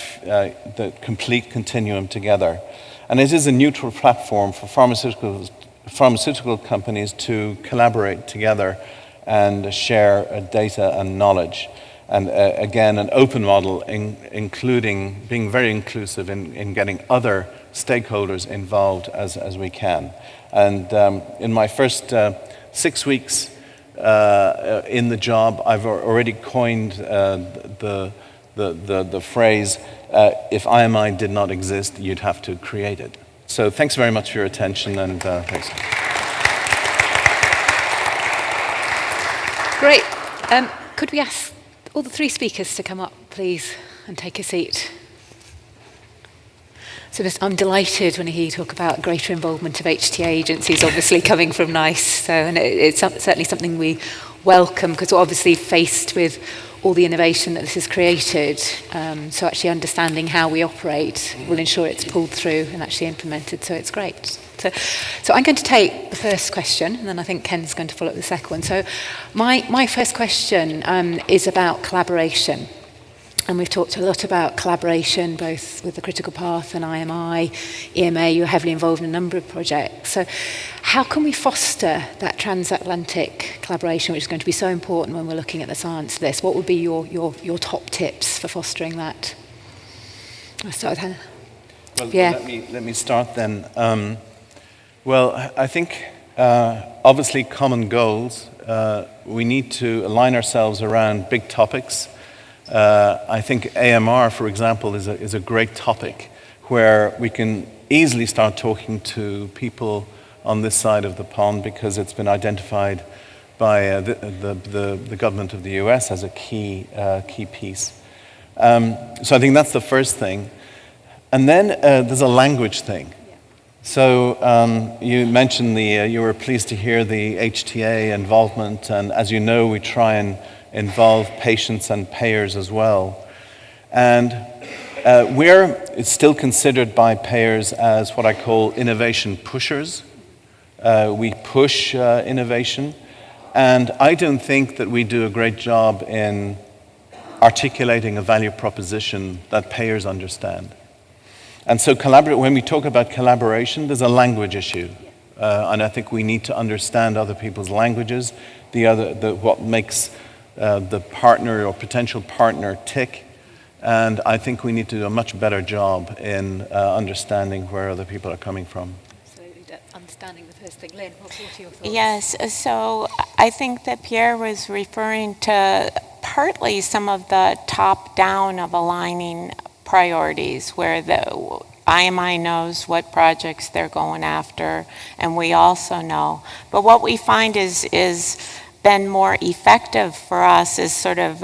the complete continuum together. And it is a neutral platform for pharmaceutical companies to collaborate together and share data and knowledge. And again, an open model, including being very inclusive in getting other stakeholders involved as we can. And in my first 6 weeks in the job, I've already coined the phrase, if IMI did not exist, you'd have to create it. So thanks very much for your attention, and thanks. Great. Could we ask all the three speakers to come up, please, and take a seat? So I'm delighted when I hear you talk about greater involvement of HTA agencies, obviously coming from NICE. So, and it's certainly something we welcome, because we're obviously faced with all the innovation that this has created. So actually understanding how we operate will ensure it's pulled through and actually implemented. So it's great. So I'm going to take the first question, and then I think Ken's going to follow up the second one. So my first question is about collaboration. And we've talked a lot about collaboration, both with the critical path and IMI, EMA. You're heavily involved in a number of projects. So how can we foster that transatlantic collaboration, which is going to be so important when we're looking at the science of this? What would be your top tips for fostering that? I'll start with Hannah. Well, let me start then. Well, I think obviously common goals. We need to align ourselves around big topics. I think AMR, for example, is a great topic where we can easily start talking to people on this side of the pond, because it's been identified by the government of the US as a key piece. So I think that's the first thing. And then there's a language thing. So you mentioned you were pleased to hear the HTA involvement, and as you know, we try and involve patients and payers as well. And it's still considered by payers as what I call innovation pushers. We push innovation, and I don't think that we do a great job in articulating a value proposition that payers understand. And so when we talk about collaboration, there's a language issue. And I think we need to understand other people's languages, what makes the partner or potential partner tick. And I think we need to do a much better job in understanding where other people are coming from. Absolutely, understanding the first thing. Lynn, what are your thoughts? Yes, so I think that Pierre was referring to partly some of the top-down of aligning priorities, where the IMI knows what projects they're going after, and we also know. But what we find is been more effective for us is sort of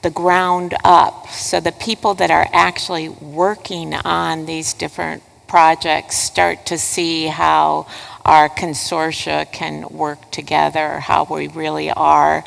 the ground up. So the people that are actually working on these different projects start to see how our consortia can work together, how we really are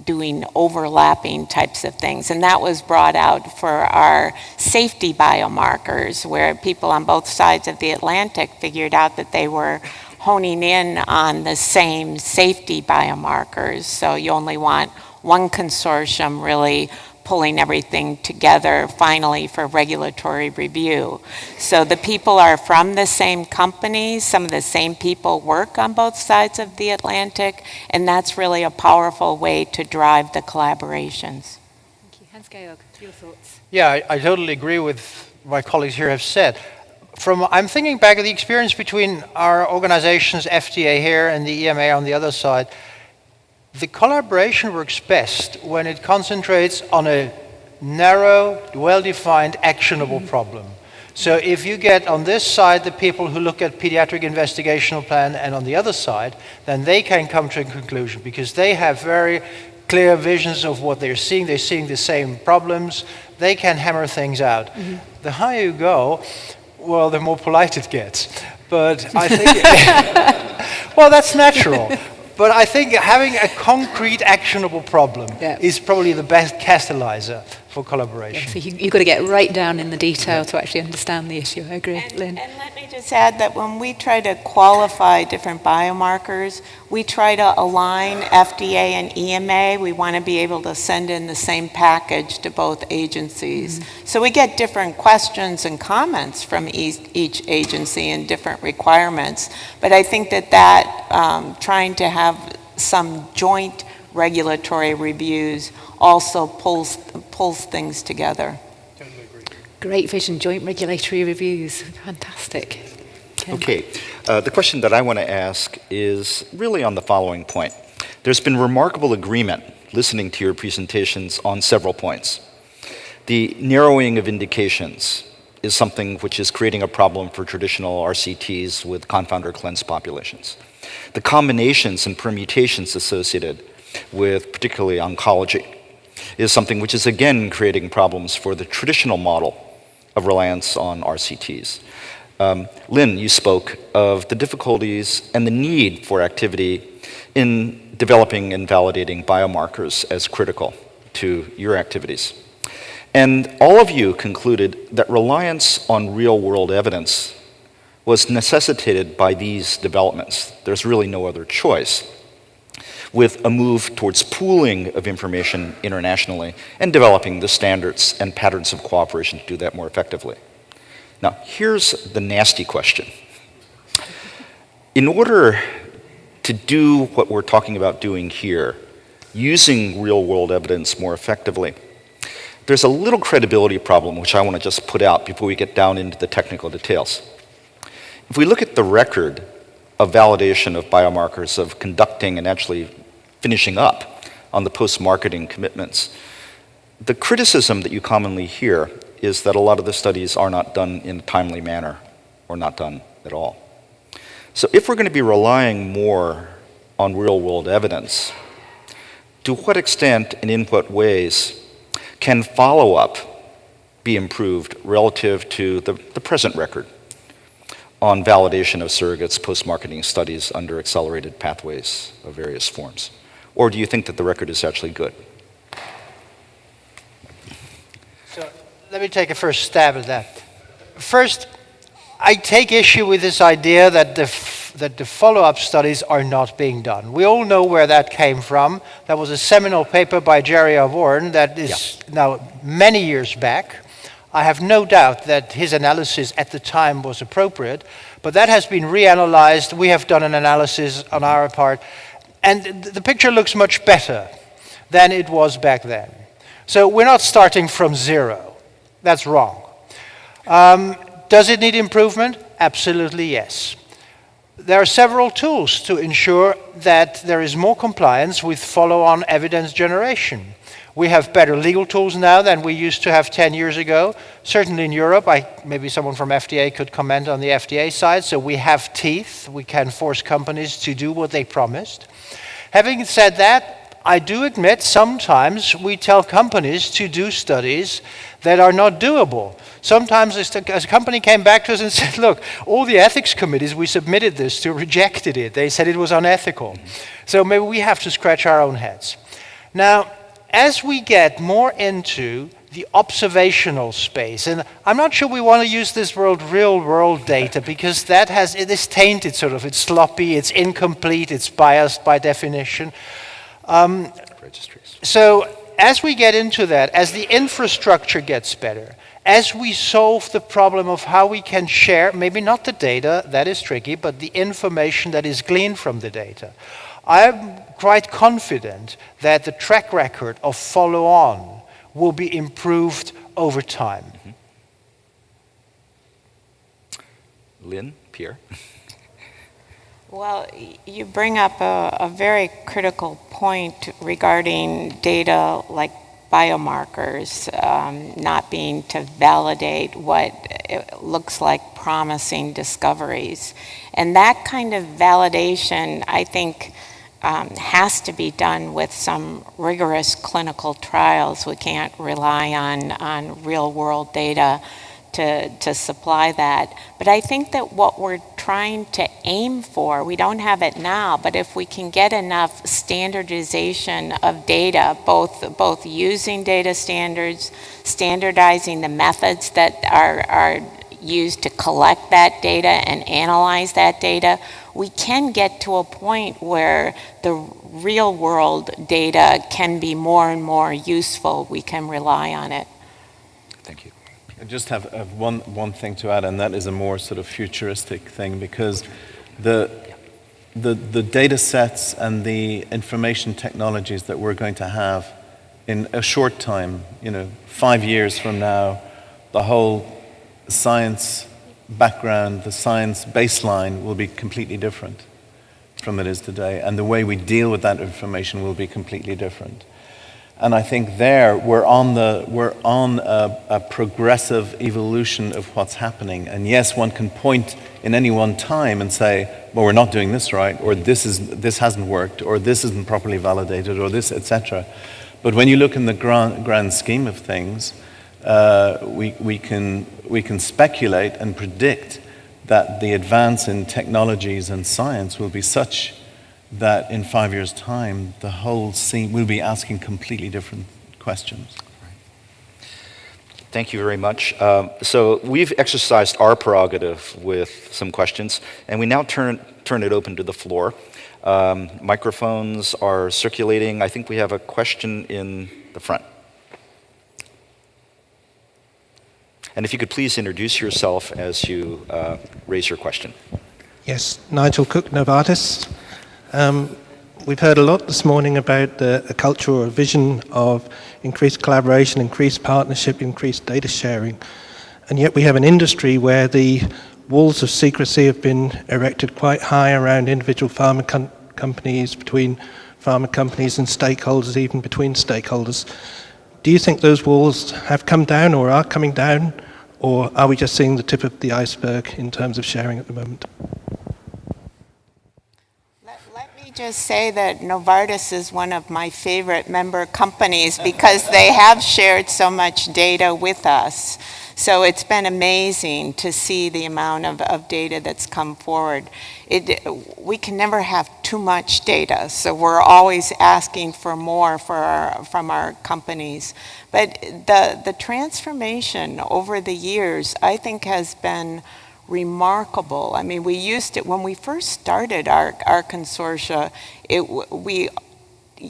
doing overlapping types of things. And that was brought out for our safety biomarkers, where people on both sides of the Atlantic figured out that they were honing in on the same safety biomarkers. So you only want one consortium really pulling everything together finally for regulatory review. So the people are from the same companies, some of the same people work on both sides of the Atlantic, and that's really a powerful way to drive the collaborations. Thank you. Hans-Georg, your thoughts? Yeah, I totally agree with what my colleagues here have said. I'm thinking back of the experience between our organizations, FDA here and the EMA on the other side. The collaboration works best when it concentrates on a narrow, well-defined, actionable problem. So if you get on this side the people who look at pediatric investigational plan, and on the other side, then they can come to a conclusion because they have very clear visions of what they're seeing the same problems, they can hammer things out. Mm-hmm. The higher you go, well, the more polite it gets. But I think, well, that's natural. But I think having a concrete, actionable problem is probably the best catalyzer for collaboration. Yeah, so you've got to get right down in the detail to actually understand the issue. I agree, Lynn. And let me just add that when we try to qualify different biomarkers, we try to align FDA and EMA. We want to be able to send in the same package to both agencies. Mm-hmm. So we get different questions and comments from each agency and different requirements. But I think that trying to have some joint regulatory reviews also pulls things together. Totally agree. Great vision, joint regulatory reviews. Fantastic. Ken. Okay, the question that I want to ask is really on the following point. There's been remarkable agreement listening to your presentations on several points. The narrowing of indications is something which is creating a problem for traditional RCTs with confounder cleansed populations. The combinations and permutations associated with particularly oncology is something which is again creating problems for the traditional model of reliance on RCTs. Lynn, you spoke of the difficulties and the need for activity in developing and validating biomarkers as critical to your activities. And all of you concluded that reliance on real-world evidence was necessitated by these developments. There's really no other choice, with a move towards pooling of information internationally and developing the standards and patterns of cooperation to do that more effectively. Now, here's the nasty question. In order to do what we're talking about doing here, using real-world evidence more effectively, there's a little credibility problem which I want to just put out before we get down into the technical details. If we look at the record of validation of biomarkers, of conducting and actually finishing up on the post-marketing commitments, the criticism that you commonly hear is that a lot of the studies are not done in a timely manner or not done at all. So if we're going to be relying more on real-world evidence, to what extent and in what ways can follow-up be improved relative to the present record on validation of surrogates post-marketing studies under accelerated pathways of various forms? Or do you think that the record is actually good? So let me take a first stab at that. First, I take issue with this idea that the follow-up studies are not being done. We all know where that came from. That was a seminal paper by Jerry Avorn that is now many years back. I have no doubt that his analysis at the time was appropriate, but that has been reanalyzed. We have done an analysis on our part, and the picture looks much better. than it was back then. So we're not starting from zero. That's wrong. Does it need improvement? Absolutely yes. There are several tools to ensure that there is more compliance with follow-on evidence generation. We have better legal tools now than we used to have 10 years ago. Certainly in Europe, maybe someone from FDA could comment on the FDA side, so we have teeth. We can force companies to do what they promised. Having said that, I do admit sometimes we tell companies to do studies that are not doable. Sometimes a company came back to us and said, look, all the ethics committees we submitted this to rejected it. They said it was unethical. So maybe we have to scratch our own heads. Now, as we get more into the observational space, and I'm not sure we want to use this word real world data because it is tainted sort of, it's sloppy, it's incomplete, it's biased by definition. Registries. So as we get into that, as the infrastructure gets better, as we solve the problem of how we can share, maybe not the data, that is tricky, but the information that is gleaned from the data, I'm quite confident that the track record of follow-on will be improved over time. Lynn, Pierre. Well, you bring up a very critical point regarding data like biomarkers not being to validate what it looks like promising discoveries. And that kind of validation, I think, has to be done with some rigorous clinical trials. We can't rely on real-world data to supply that. But I think that what we're trying to aim for, we don't have it now, but if we can get enough standardization of data, both using data standards, standardizing the methods that are used to collect that data and analyze that data, we can get to a point where the real world data can be more and more useful. We can rely on it. Thank you. I just have one thing to add, and that is a more sort of futuristic thing, because the data sets and the information technologies that we're going to have in a short time, 5 years from now, the whole science background, the science baseline will be completely different from it is today, and the way we deal with that information will be completely different. And I think there we're on a progressive evolution of what's happening. And yes, one can point in any one time and say, well, we're not doing this right, or this hasn't worked, or this isn't properly validated, or this, etc. But when you look in the grand scheme of things, we can speculate and predict that the advance in technologies and science will be such that in 5 years' time, the whole scene will be asking completely different questions. Thank you very much. So we've exercised our prerogative with some questions, and we now turn it open to the floor. Microphones are circulating. I think we have a question in the front. And if you could please introduce yourself as you raise your question. Yes, Nigel Cook, Novartis. We've heard a lot this morning about a culture or a vision of increased collaboration, increased partnership, increased data sharing. And yet we have an industry where the walls of secrecy have been erected quite high around individual pharma companies, between pharma companies and stakeholders, even between stakeholders. Do you think those walls have come down or are coming down, or are we just seeing the tip of the iceberg in terms of sharing at the moment? Let me just say that Novartis is one of my favorite member companies because they have shared so much data with us. So it's been amazing to see the amount of data that's come forward. We can never have too much data, so we're always asking for more from our companies. But the transformation over the years, I think, has been remarkable. I mean, we used it when we first started our consortia. We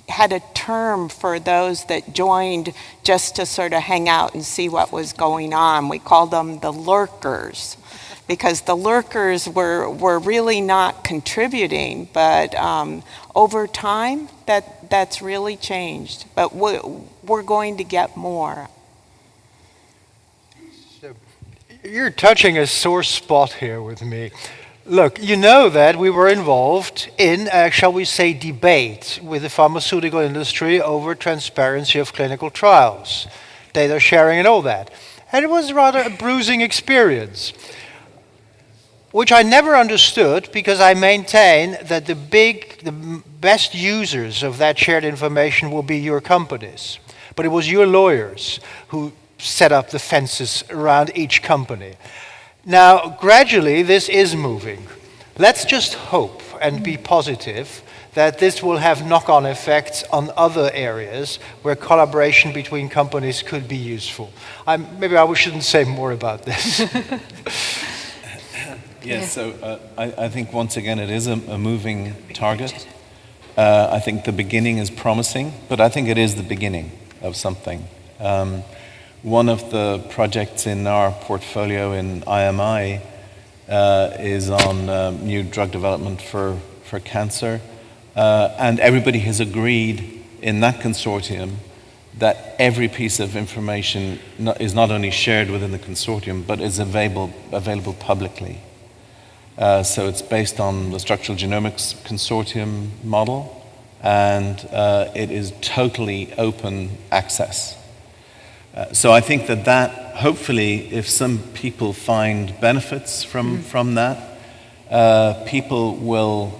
had a term for those that joined just to sort of hang out and see what was going on. We called them the lurkers, because the lurkers were really not contributing, but over time, that's really changed. But we're going to get more. So, you're touching a sore spot here with me. Look, you know that we were involved in, shall we say, debate with the pharmaceutical industry over transparency of clinical trials, data sharing and all that. And it was rather a bruising experience, which I never understood because I maintain that the best users of that shared information will be your companies. But it was your lawyers who set up the fences around each company. Now, gradually, this is moving. Let's just hope and be positive that this will have knock-on effects on other areas where collaboration between companies could be useful. Maybe I shouldn't say more about this. Yes, so I think once again it is a moving target. I think the beginning is promising, but I think it is the beginning of something. One of the projects in our portfolio in IMI is on new drug development for cancer. And everybody has agreed in that consortium that every piece of information is not only shared within the consortium, but is available publicly. So it's based on the Structural Genomics Consortium model, and it is totally open access. So I think that hopefully, if some people find benefits from that, people will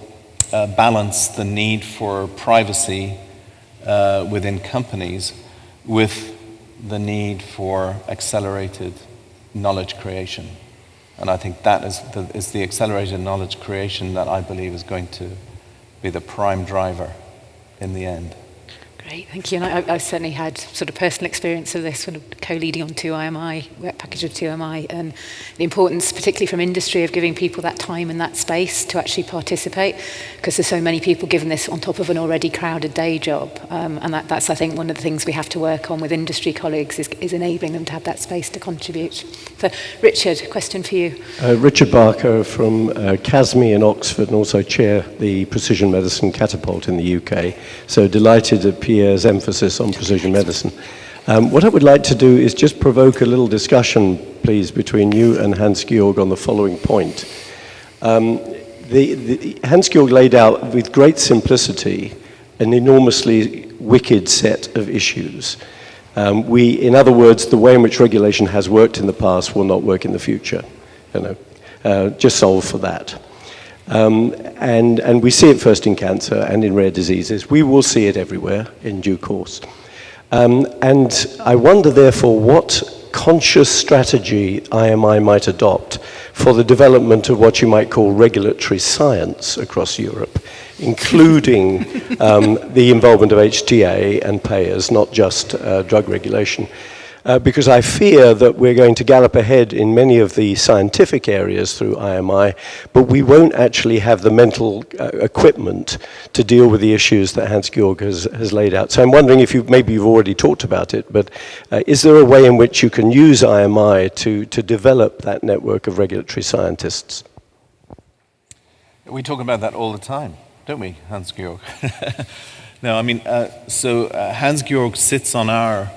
balance the need for privacy within companies with the need for accelerated knowledge creation. And I think that is the accelerated knowledge creation that I believe is going to be the prime driver in the end. Great, thank you. And I've certainly had sort of personal experience of this, sort of co-leading on 2IMI, work package of 2IMI, and the importance, particularly from industry, of giving people that time and that space to actually participate, because there's so many people given this on top of an already crowded day job. And that's, I think, one of the things we have to work on with industry colleagues is enabling them to have that space to contribute. So, Richard, a question for you. Richard Barker from CASME in Oxford, and also chair the Precision Medicine Catapult in the UK. So delighted at Pierre's emphasis on precision medicine. What I would like to do is just provoke a little discussion, please, between you and Hans-Georg on the following point. Hans-Georg laid out with great simplicity an enormously wicked set of issues. In other words, the way in which regulation has worked in the past will not work in the future. Just solve for that. And we see it first in cancer and in rare diseases. We will see it everywhere in due course. And I wonder, therefore, what conscious strategy IMI might adopt for the development of what you might call regulatory science across Europe, including the involvement of HTA and payers, not just drug regulation. Because I fear that we're going to gallop ahead in many of the scientific areas through IMI, but we won't actually have the mental equipment to deal with the issues that Hans-Georg has laid out. So I'm wondering if maybe you've already talked about it, but is there a way in which you can use IMI to develop that network of regulatory scientists? We talk about that all the time, don't we, Hans-Georg? No, I mean, Hans-Georg sits on our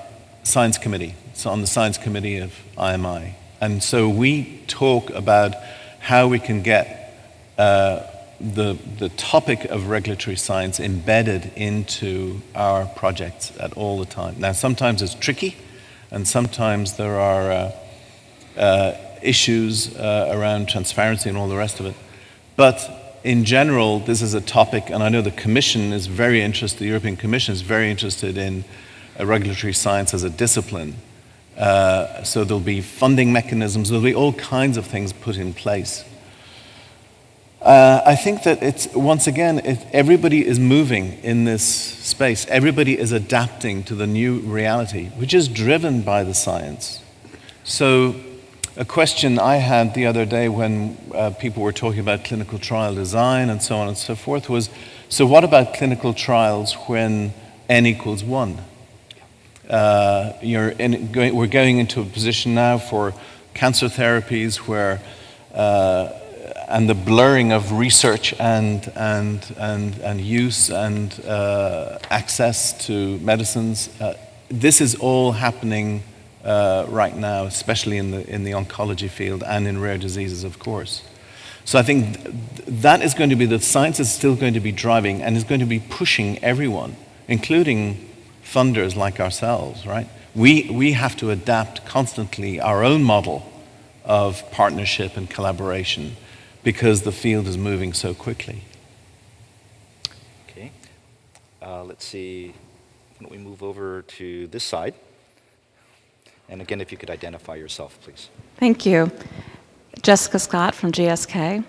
science committee, so on the science committee of IMI. And so we talk about how we can get the topic of regulatory science embedded into our projects at all the time. Now, sometimes it's tricky, and sometimes there are issues around transparency and all the rest of it. But in general, this is a topic, and I know the Commission is very interested, the European Commission is very interested in regulatory science as a discipline. So there'll be funding mechanisms, there'll be all kinds of things put in place. I think that once again, everybody is moving in this space. Everybody is adapting to the new reality, which is driven by the science. So a question I had the other day when people were talking about clinical trial design and so on and so forth was, so what about clinical trials when n equals 1? We're going into a position now for cancer therapies where and the blurring of research and use and access to medicines. This is all happening right now, especially in the oncology field and in rare diseases, of course. So I think that is going to be, the science is still going to be driving and is going to be pushing everyone, including funders like ourselves, right? We have to adapt constantly our own model of partnership and collaboration because the field is moving so quickly. Okay. Let's see. Why don't we move over to this side? And again, if you could identify yourself, please. Thank you. Jessica Scott from GSK.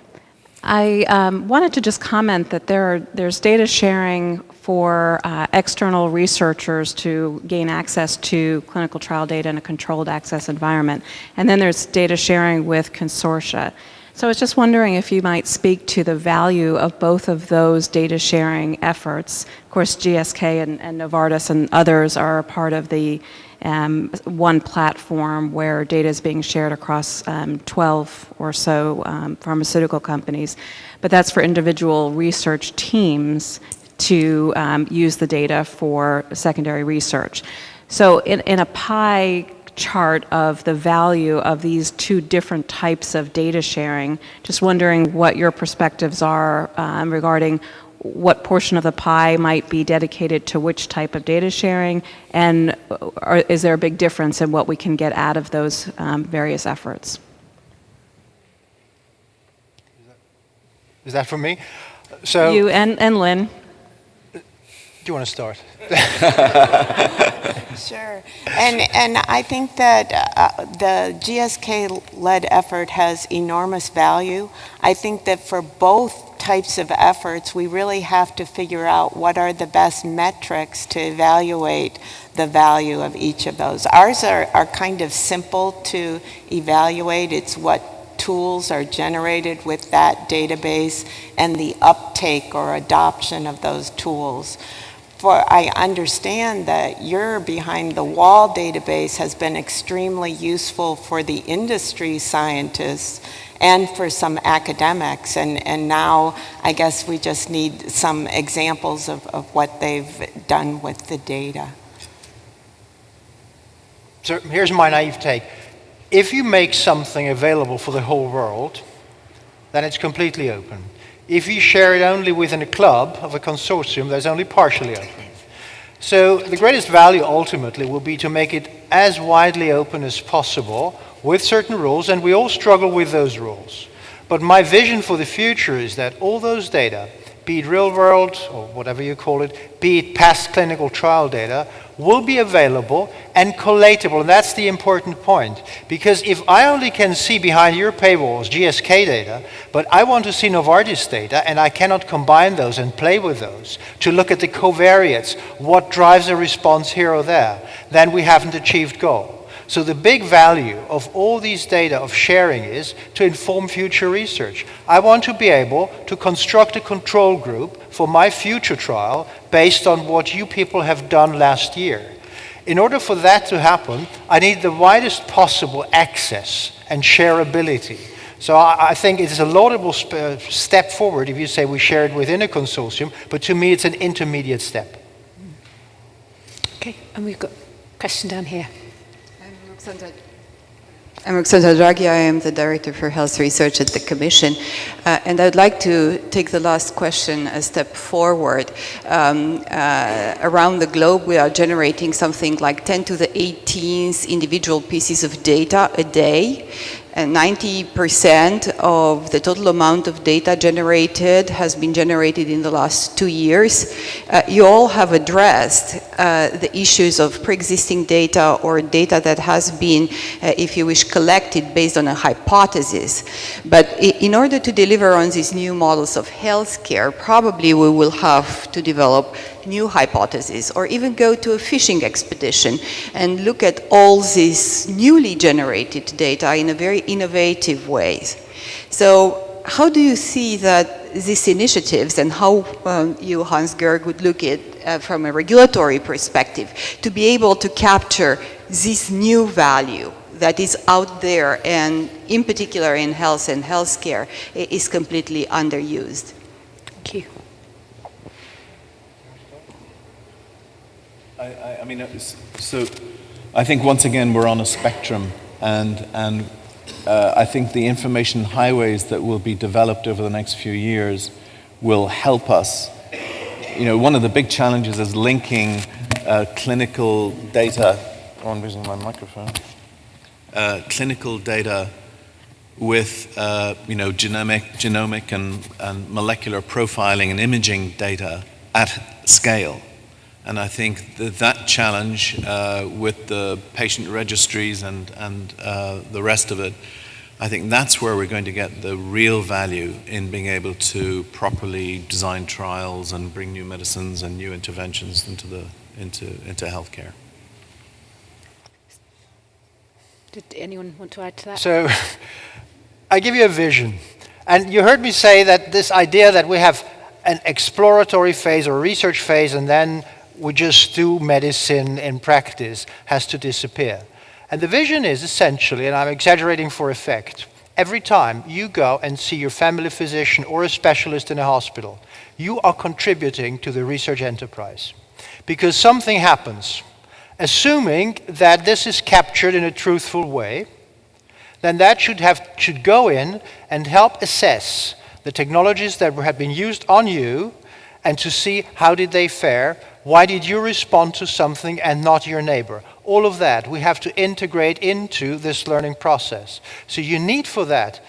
I wanted to just comment that there's data sharing for external researchers to gain access to clinical trial data in a controlled access environment. And then there's data sharing with consortia. So I was just wondering if you might speak to the value of both of those data sharing efforts. Of course, GSK and Novartis and others are a part of the one platform where data is being shared across 12 or so pharmaceutical companies. But that's for individual research teams to use the data for secondary research. So in a pie chart of the value of these two different types of data sharing, just wondering what your perspectives are regarding what portion of the pie might be dedicated to which type of data sharing, and is there a big difference in what we can get out of those various efforts? Is that for me? So you and Lynn. Do you want to start? Sure. And I think that the GSK-led effort has enormous value. I think that for both types of efforts, we really have to figure out what are the best metrics to evaluate the value of each of those. Ours are kind of simple to evaluate. It's what tools are generated with that database and the uptake or adoption of those tools. For I understand that your behind the wall database has been extremely useful for the industry scientists and for some academics, and now I guess we just need some examples of what they've done with the data. So here's my naive take. If you make something available for the whole world, then it's completely open. If you share it only within a club of a consortium, that's only partially open. So the greatest value ultimately will be to make it as widely open as possible with certain rules, and we all struggle with those rules. But my vision for the future is that all those data, be it real world or whatever you call it, be it past clinical trial data, will be available and collatable. And that's the important point. Because if I only can see behind your paywalls GSK data, but I want to see Novartis data, and I cannot combine those and play with those to look at the covariates, what drives a response here or there, then we haven't achieved goal. So the big value of all these data of sharing is to inform future research. I want to be able to construct a control group for my future trial based on what you people have done last year. In order for that to happen, I need the widest possible access and shareability. So I think it is a laudable step forward if you say we share it within a consortium, but to me it's an intermediate step. Okay, and we've got a question down here. I'm Roxana Draghi. I am the Director for Health Research at the Commission. And I'd like to take the last question a step forward. Around the globe, we are generating something like 10 to the 18th individual pieces of data a day. And 90% of the total amount of data generated has been generated in the last 2 years. You all have addressed the issues of pre-existing data or data that has been, if you wish, collected based on a hypothesis. But in order to deliver on these new models of healthcare, probably we will have to develop new hypotheses or even go to a fishing expedition and look at all this newly generated data in a very innovative ways. So how do you see that these initiatives and how you, Hans-Georg, would look at from a regulatory perspective to be able to capture this new value that is out there, and in particular in health and healthcare, is completely underused. Thank you. I mean, so I think once again we're on a spectrum, and I think the information highways that will be developed over the next few years will help us. You know, one of the big challenges is linking clinical data. Oh, I'm using my microphone. Clinical data with genomic and molecular profiling and imaging data at scale. And I think that challenge with the patient registries and the rest of it, I think that's where we're going to get the real value in being able to properly design trials and bring new medicines and new interventions into healthcare. Did anyone want to add to that? So I give you a vision. And you heard me say that this idea that we have an exploratory phase or research phase and then we just do medicine in practice has to disappear. And the vision is essentially, and I'm exaggerating for effect, every time you go and see your family physician or a specialist in a hospital, you are contributing to the research enterprise. Because something happens. Assuming that this is captured in a truthful way, then that should go in and help assess the technologies that have been used on you and to see how did they fare, why did you respond to something and not your neighbor. All of that we have to integrate into this learning process. So you need for that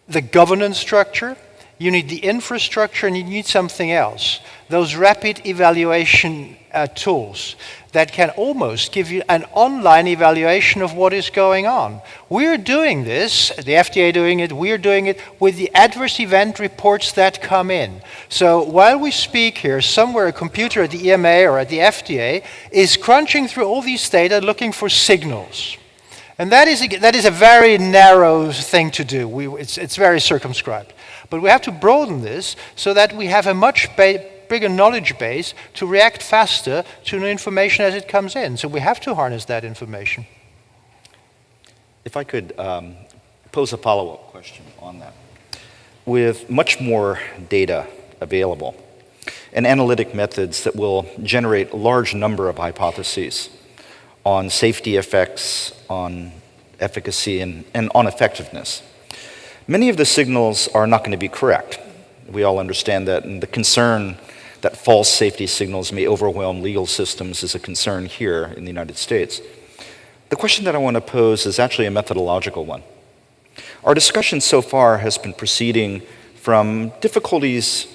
the governance structure, you need the infrastructure, and you need something else. Those rapid evaluation tools that can almost give you an online evaluation of what is going on. We're doing this, the FDA doing it, we're doing it with the adverse event reports that come in. So while we speak here, somewhere a computer at the EMA or at the FDA is crunching through all these data looking for signals. And that is a very narrow thing to do. It's very circumscribed. But we have to broaden this so that we have a much bigger knowledge base to react faster to new information as it comes in. So we have to harness that information. If I could pose a follow-up question on that. With much more data available and analytic methods that will generate a large number of hypotheses on safety effects, on efficacy, and on effectiveness, many of the signals are not going to be correct. We all understand that, and the concern that false safety signals may overwhelm legal systems is a concern here in the United States. The question that I want to pose is actually a methodological one. Our discussion so far has been proceeding from difficulties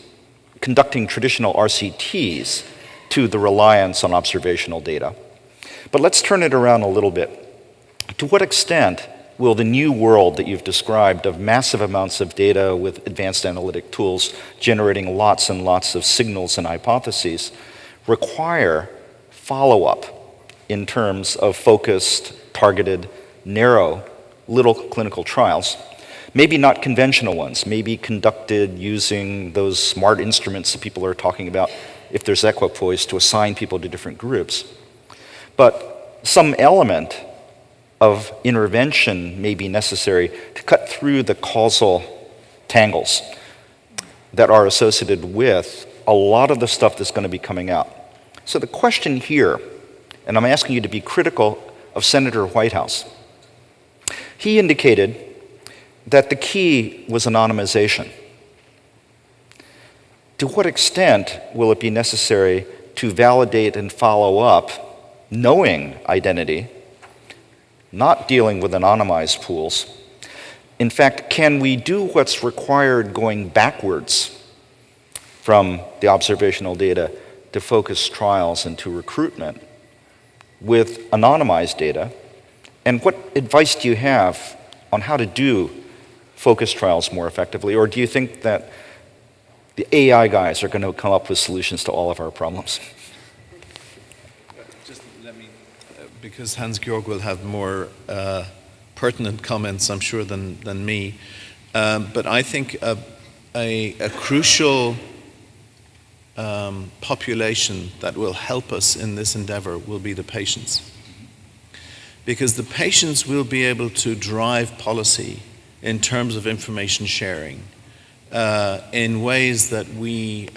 conducting traditional RCTs to the reliance on observational data. But let's turn it around a little bit. To what extent will the new world that you've described of massive amounts of data with advanced analytic tools generating lots and lots of signals and hypotheses require follow-up in terms of focused, targeted, narrow, little clinical trials? Maybe not conventional ones, maybe conducted using those smart instruments that people are talking about, if there's equipoise, to assign people to different groups. But some element of intervention may be necessary to cut through the causal tangles that are associated with a lot of the stuff that's going to be coming out. So the question here, and I'm asking you to be critical of Senator Whitehouse, he indicated that the key was anonymization. To what extent will it be necessary to validate and follow up knowing identity, not dealing with anonymized pools? In fact, can we do what's required going backwards from the observational data to focus trials and to recruitment with anonymized data? And what advice do you have on how to do focus trials more effectively? Or do you think that the AI guys are going to come up with solutions to all of our problems? Just let me, because Hans-Georg will have more pertinent comments, I'm sure, than me. But I think a crucial population that will help us in this endeavor will be the patients. because the patients will be able to drive policy in terms of information sharing in ways that we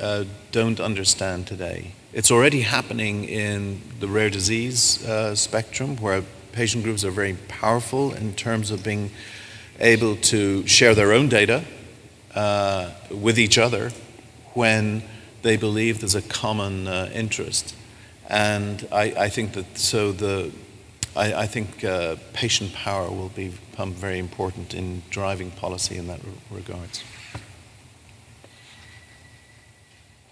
don't understand today. It's already happening in the rare disease spectrum, where patient groups are very powerful in terms of being able to share their own data with each other when they believe there's a common interest. And I think that I think patient power will become very important in driving policy in that regards.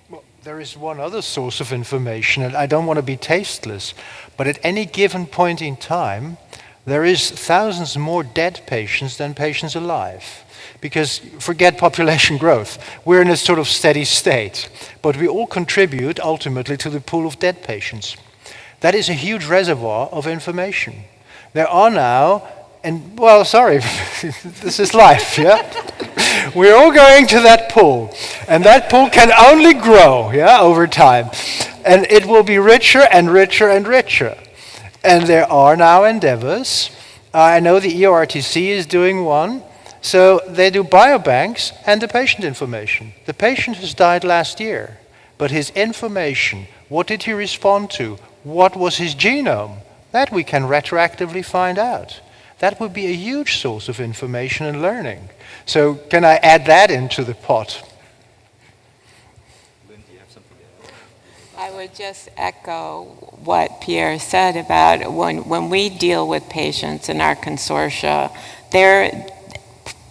Well, there is one other source of information, and I don't want to be tasteless, but at any given point in time, there is thousands more dead patients than patients alive. Because forget population growth, we're in a sort of steady state, but we all contribute ultimately to the pool of dead patients. That is a huge reservoir of information. There are now, and well, sorry, this is life, yeah? We're all going to that pool, and that pool can only grow, yeah, over time. And it will be richer and richer and richer. And there are now endeavors. I know the EORTC is doing one. So they do biobanks and the patient information. The patient has died last year, but his information, what did he respond to? What was his genome? That we can retroactively find out. That would be a huge source of information and learning. So can I add that into the pot? I would just echo what Pierre said about when we deal with patients in our consortia,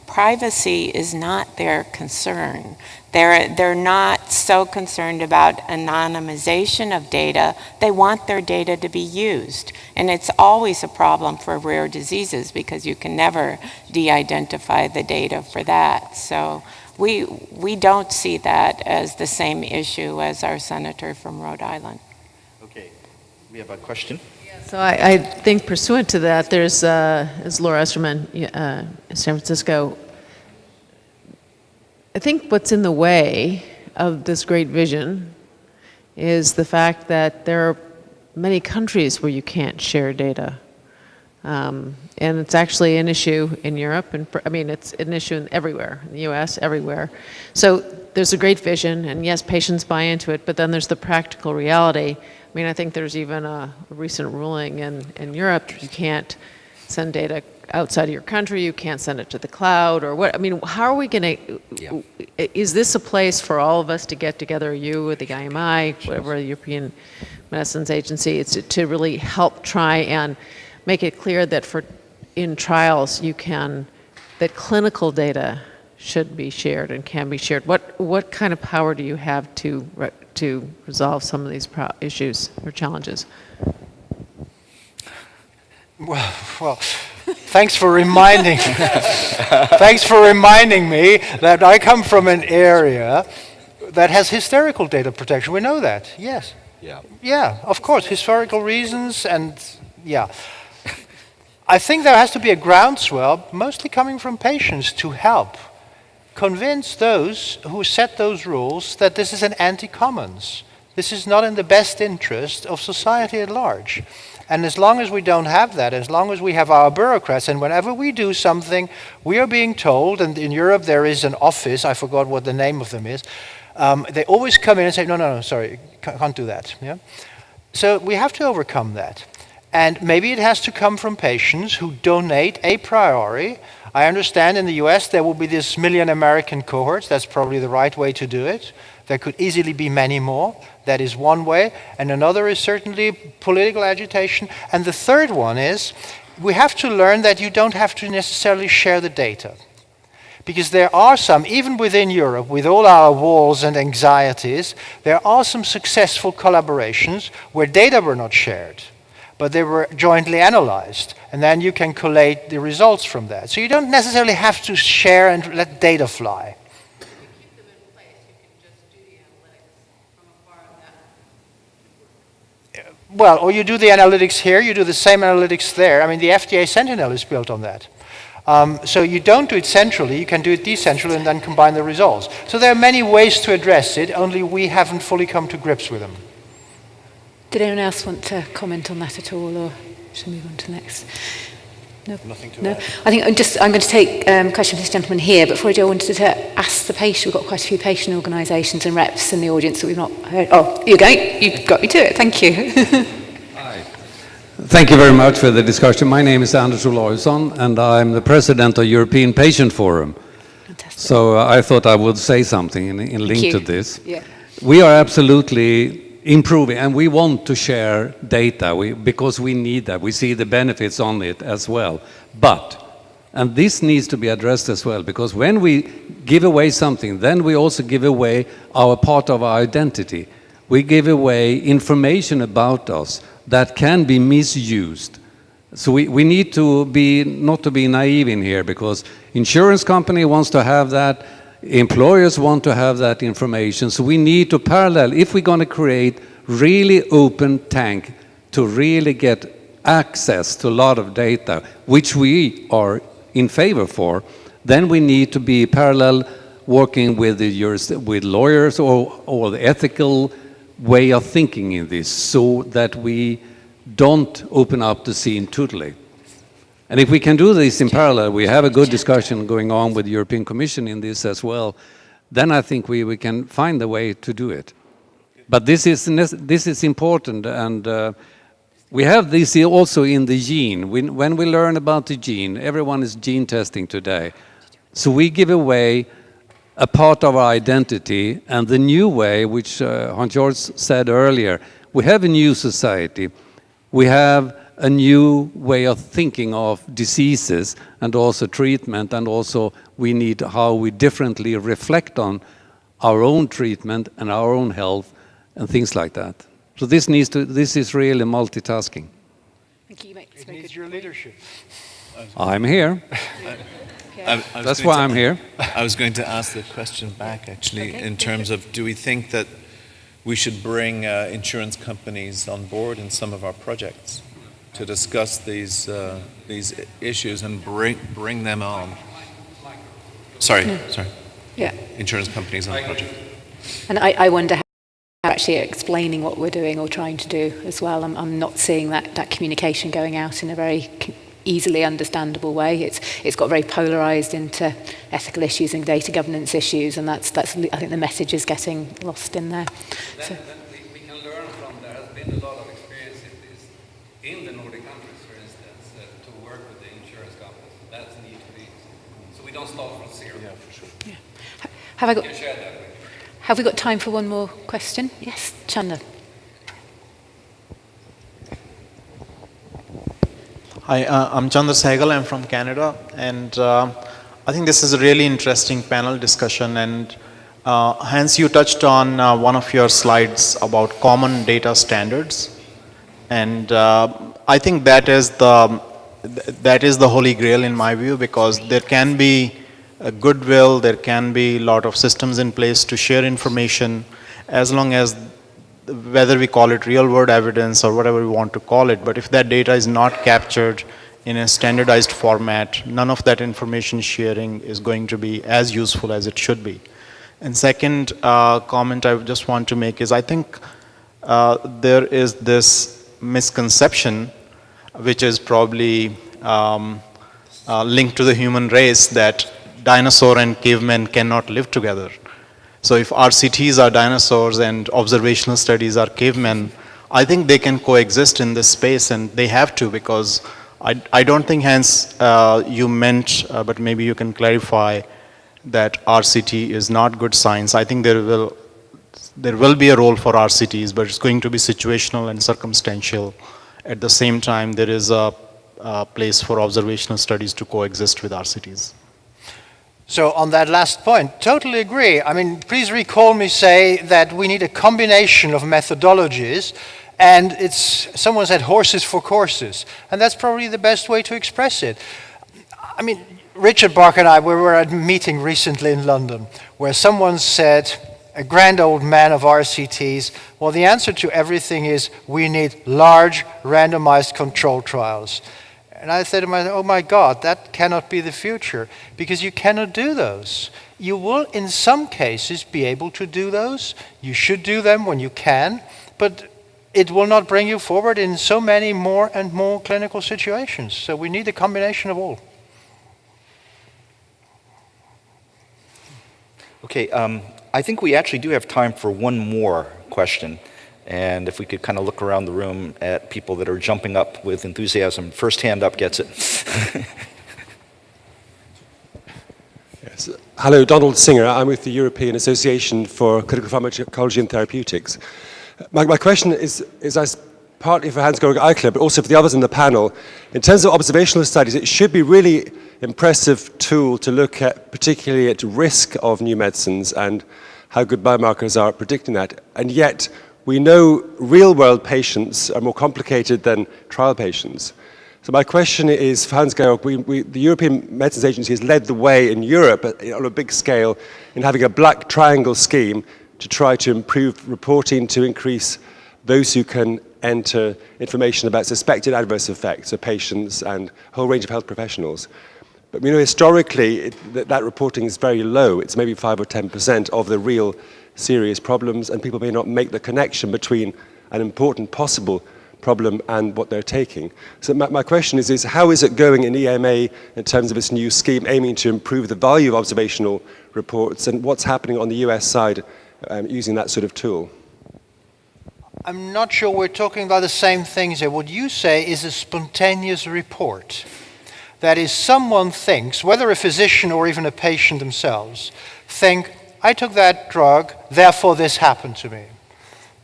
privacy is not their concern. They're not so concerned about anonymization of data. They want their data to be used. And it's always a problem for rare diseases because you can never de-identify the data for that. So we don't see that as the same issue as our senator from Rhode Island. Okay, we have a question. So I think pursuant to that, there's, as Laura Esterman, San Francisco, I think what's in the way of this great vision is the fact that there are many countries where you can't share data. And it's actually an issue in Europe, and I mean, it's an issue everywhere, in the US, everywhere. So there's a great vision, and yes, patients buy into it, but then there's the practical reality. I mean, I think there's even a recent ruling in Europe, you can't send data outside of your country, you can't send it to the cloud, or what, I mean, how are we gonna, is this a place for all of us to get together, you with the IMI, whatever, the European Medicines Agency, it's to really help try and make it clear that in trials that clinical data should be shared and can be shared. What kind of power do you have to resolve some of these issues or challenges? Well, thanks for reminding. Thanks for reminding me that I come from an area that has historical data protection. We know that. Yes. Yeah. Yeah. Of course, historical reasons and yeah. I think there has to be a groundswell, mostly coming from patients, to help convince those who set those rules that this is an anti-commons. This is not in the best interest of society at large. And as long as we don't have that, as long as we have our bureaucrats, and whenever we do something, we are being told, and in Europe there is an office, I forgot what the name of them is, they always come in and say, no, sorry, can't do that. Yeah? So we have to overcome that. And maybe it has to come from patients who donate a priori. I understand in the US there will be this 1 million American cohorts. That's probably the right way to do it. There could easily be many more. That is one way. And another is certainly political agitation. And the third one is we have to learn that you don't have to necessarily share the data. Because there are some, even within Europe, with all our wars and anxieties, there are some successful collaborations where data were not shared, but they were jointly analyzed. And then you can collate the results from that. So you don't necessarily have to share and let data fly. Well, or you do the analytics here, you do the same analytics there. I mean, the FDA Sentinel is built on that. So you don't do it centrally, you can do it decentrally and then combine the results. So there are many ways to address it, only we haven't fully come to grips with them. Did anyone else want to comment on that at all? Or? Should we move on to the next? No. Nothing to No. add. I think I'm going to take a question from this gentleman here, but before I do, I wanted to ask the patient. We've got quite a few patient organisations and reps in the audience that we've not heard. Oh, you're going. You've got me to it. Thank you. Thank you very much for the discussion. My name is Anders Olausson, and I'm the president of European Patient Forum. Fantastic. So I thought I would say something in link to you. this. Yeah. We are absolutely improving, and we want to share data because we need that. We see the benefits on it as well. But, and this needs to be addressed as well, because when we give away something, then we also give away our part of our identity. We give away information about us that can be misused. So we need to be, not to be naive in here, because insurance company wants to have that, employers want to have that information. So we need to parallel, if we're going to create really open tank to really get access to a lot of data, which we are in favor for, then we need to be parallel working with with lawyers or the ethical way of thinking in this, so that we don't open up the scene totally. And if we can do this in parallel, we have a good discussion going on with the European Commission in this as well, then I think we can find a way to do it. But this is important, and we have this also in the gene. When we learn about the gene, everyone is gene testing today. So we give away a part of our identity, and the new way, which Hans-Georg said earlier, we have a new society. We have a new way of thinking of diseases and also treatment, and also we need how we differently reflect on our own treatment and our own health and things like that. So this is really multitasking. Thank you. It needs your leadership. I'm here. That's why I'm here. I was going to ask the question back, actually, in terms of, do we think that we should bring insurance companies on board in some of our projects to discuss these issues and bring them on? Sorry. Yeah. Insurance companies on the project. And I wonder how actually explaining what we're doing or trying to do as well. I'm not seeing that communication going out in a very easily understandable way. It's got very polarized into ethical issues and data governance issues, and that's I think the message is getting lost in there. So. We can learn from, there has been a lot of experience in the Nordic countries, for instance, to work with the insurance companies. That's need to be, so we don't start from zero. Yeah, for sure. Yeah. Have we got time for one more question? Yes, Chandler. Hi, I'm Chandra Sehgal. I'm from Canada, and I think this is a really interesting panel discussion. And Hans, you touched on one of your slides about common data standards, and I think that is the holy grail in my view, because there can be a goodwill, there can be a lot of systems in place to share information, as long as, whether we call it real world evidence or whatever we want to call it, but if that data is not captured in a standardized format, none of that information sharing is going to be as useful as it should be. And second comment I just want to make is, I think there is this misconception, which is probably linked to the human race, that dinosaur and cavemen cannot live together. So if RCTs are dinosaurs and observational studies are cavemen, I think they can coexist in this space, and they have to, because I don't think, Hans, you meant, but maybe you can clarify, that RCT is not good science. I think there will be a role for RCTs, but it's going to be situational and circumstantial. At the same time, there is a place for observational studies to coexist with RCTs. So on that last point, totally agree. I mean, please recall me say that we need a combination of methodologies, and someone said horses for courses, and that's probably the best way to express it. I mean, Richard Bark and I, we were at a meeting recently in London, where someone said, a grand old man of RCTs, well, the answer to everything is we need large randomized control trials. And I said to myself, oh my God, that cannot be the future, because you cannot do those. You will, in some cases, be able to do those. You should do them when you can, but it will not bring you forward in so many more and more clinical situations. So we need a combination of all. Okay, I think we actually do have time for one more question. And if we could kind of look around the room at people that are jumping up with enthusiasm. First hand up gets it. Yes. Hello, Donald Singer. I'm with the European Association for Clinical Pharmacology and Therapeutics. My question is partly for Hans-Georg Eichler, but also for the others in the panel. In terms of observational studies, it should be really impressive tool to look at, particularly at risk of new medicines and how good biomarkers are at predicting that. And yet, we know real-world patients are more complicated than trial patients. So my question is, for Hans-Georg, the European Medicines Agency has led the way in Europe on a big scale in having a black triangle scheme to try to improve reporting to increase those who can enter information about suspected adverse effects of patients and a whole range of health professionals. But we know historically that reporting is very low. It's maybe 5 or 10% of the real serious problems, and people may not make the connection between an important possible problem and what they're taking. So my question is how is it going in EMA in terms of its new scheme aiming to improve the value of observational reports, and what's happening on the US side using that sort of tool? I'm not sure we're talking about the same things here. What you say is a spontaneous report. That is, someone thinks, whether a physician or even a patient themselves, think, I took that drug, therefore this happened to me.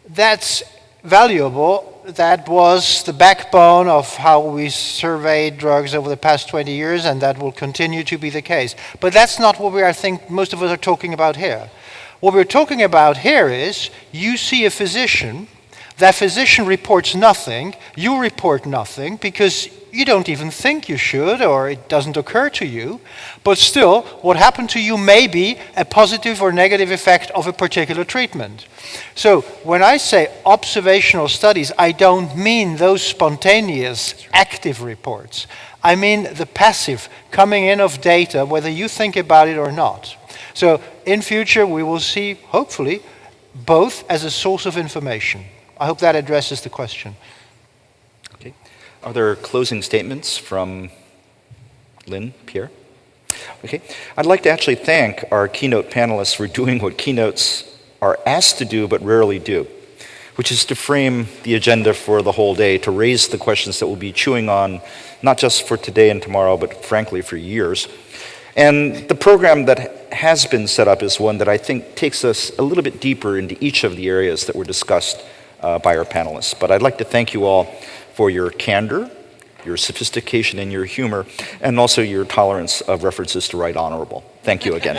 That's valuable. That was the backbone of how we surveyed drugs over the past 20 years, and that will continue to be the case. But that's not what I think most of us are talking about here. What we're talking about here is, you see a physician, that physician reports nothing, you report nothing, because you don't even think you should, or it doesn't occur to you, but still, what happened to you may be a positive or negative effect of a particular treatment. So, when I say observational studies, I don't mean those spontaneous, active reports. I mean the passive coming in of data, whether you think about it or not. So, in future, we will see, hopefully, both as a source of information. I hope that addresses the question. Okay. Are there closing statements from Lynn, Pierre? Okay. I'd like to actually thank our keynote panelists for doing what keynotes are asked to do but rarely do, which is to frame the agenda for the whole day, to raise the questions that we'll be chewing on, not just for today and tomorrow, but frankly for years. And the program that has been set up is one that I think takes us a little bit deeper into each of the areas that were discussed by our panelists. But I'd like to thank you all for your candor, your sophistication and your humor, and also your tolerance of references to Right Honorable. Thank you again.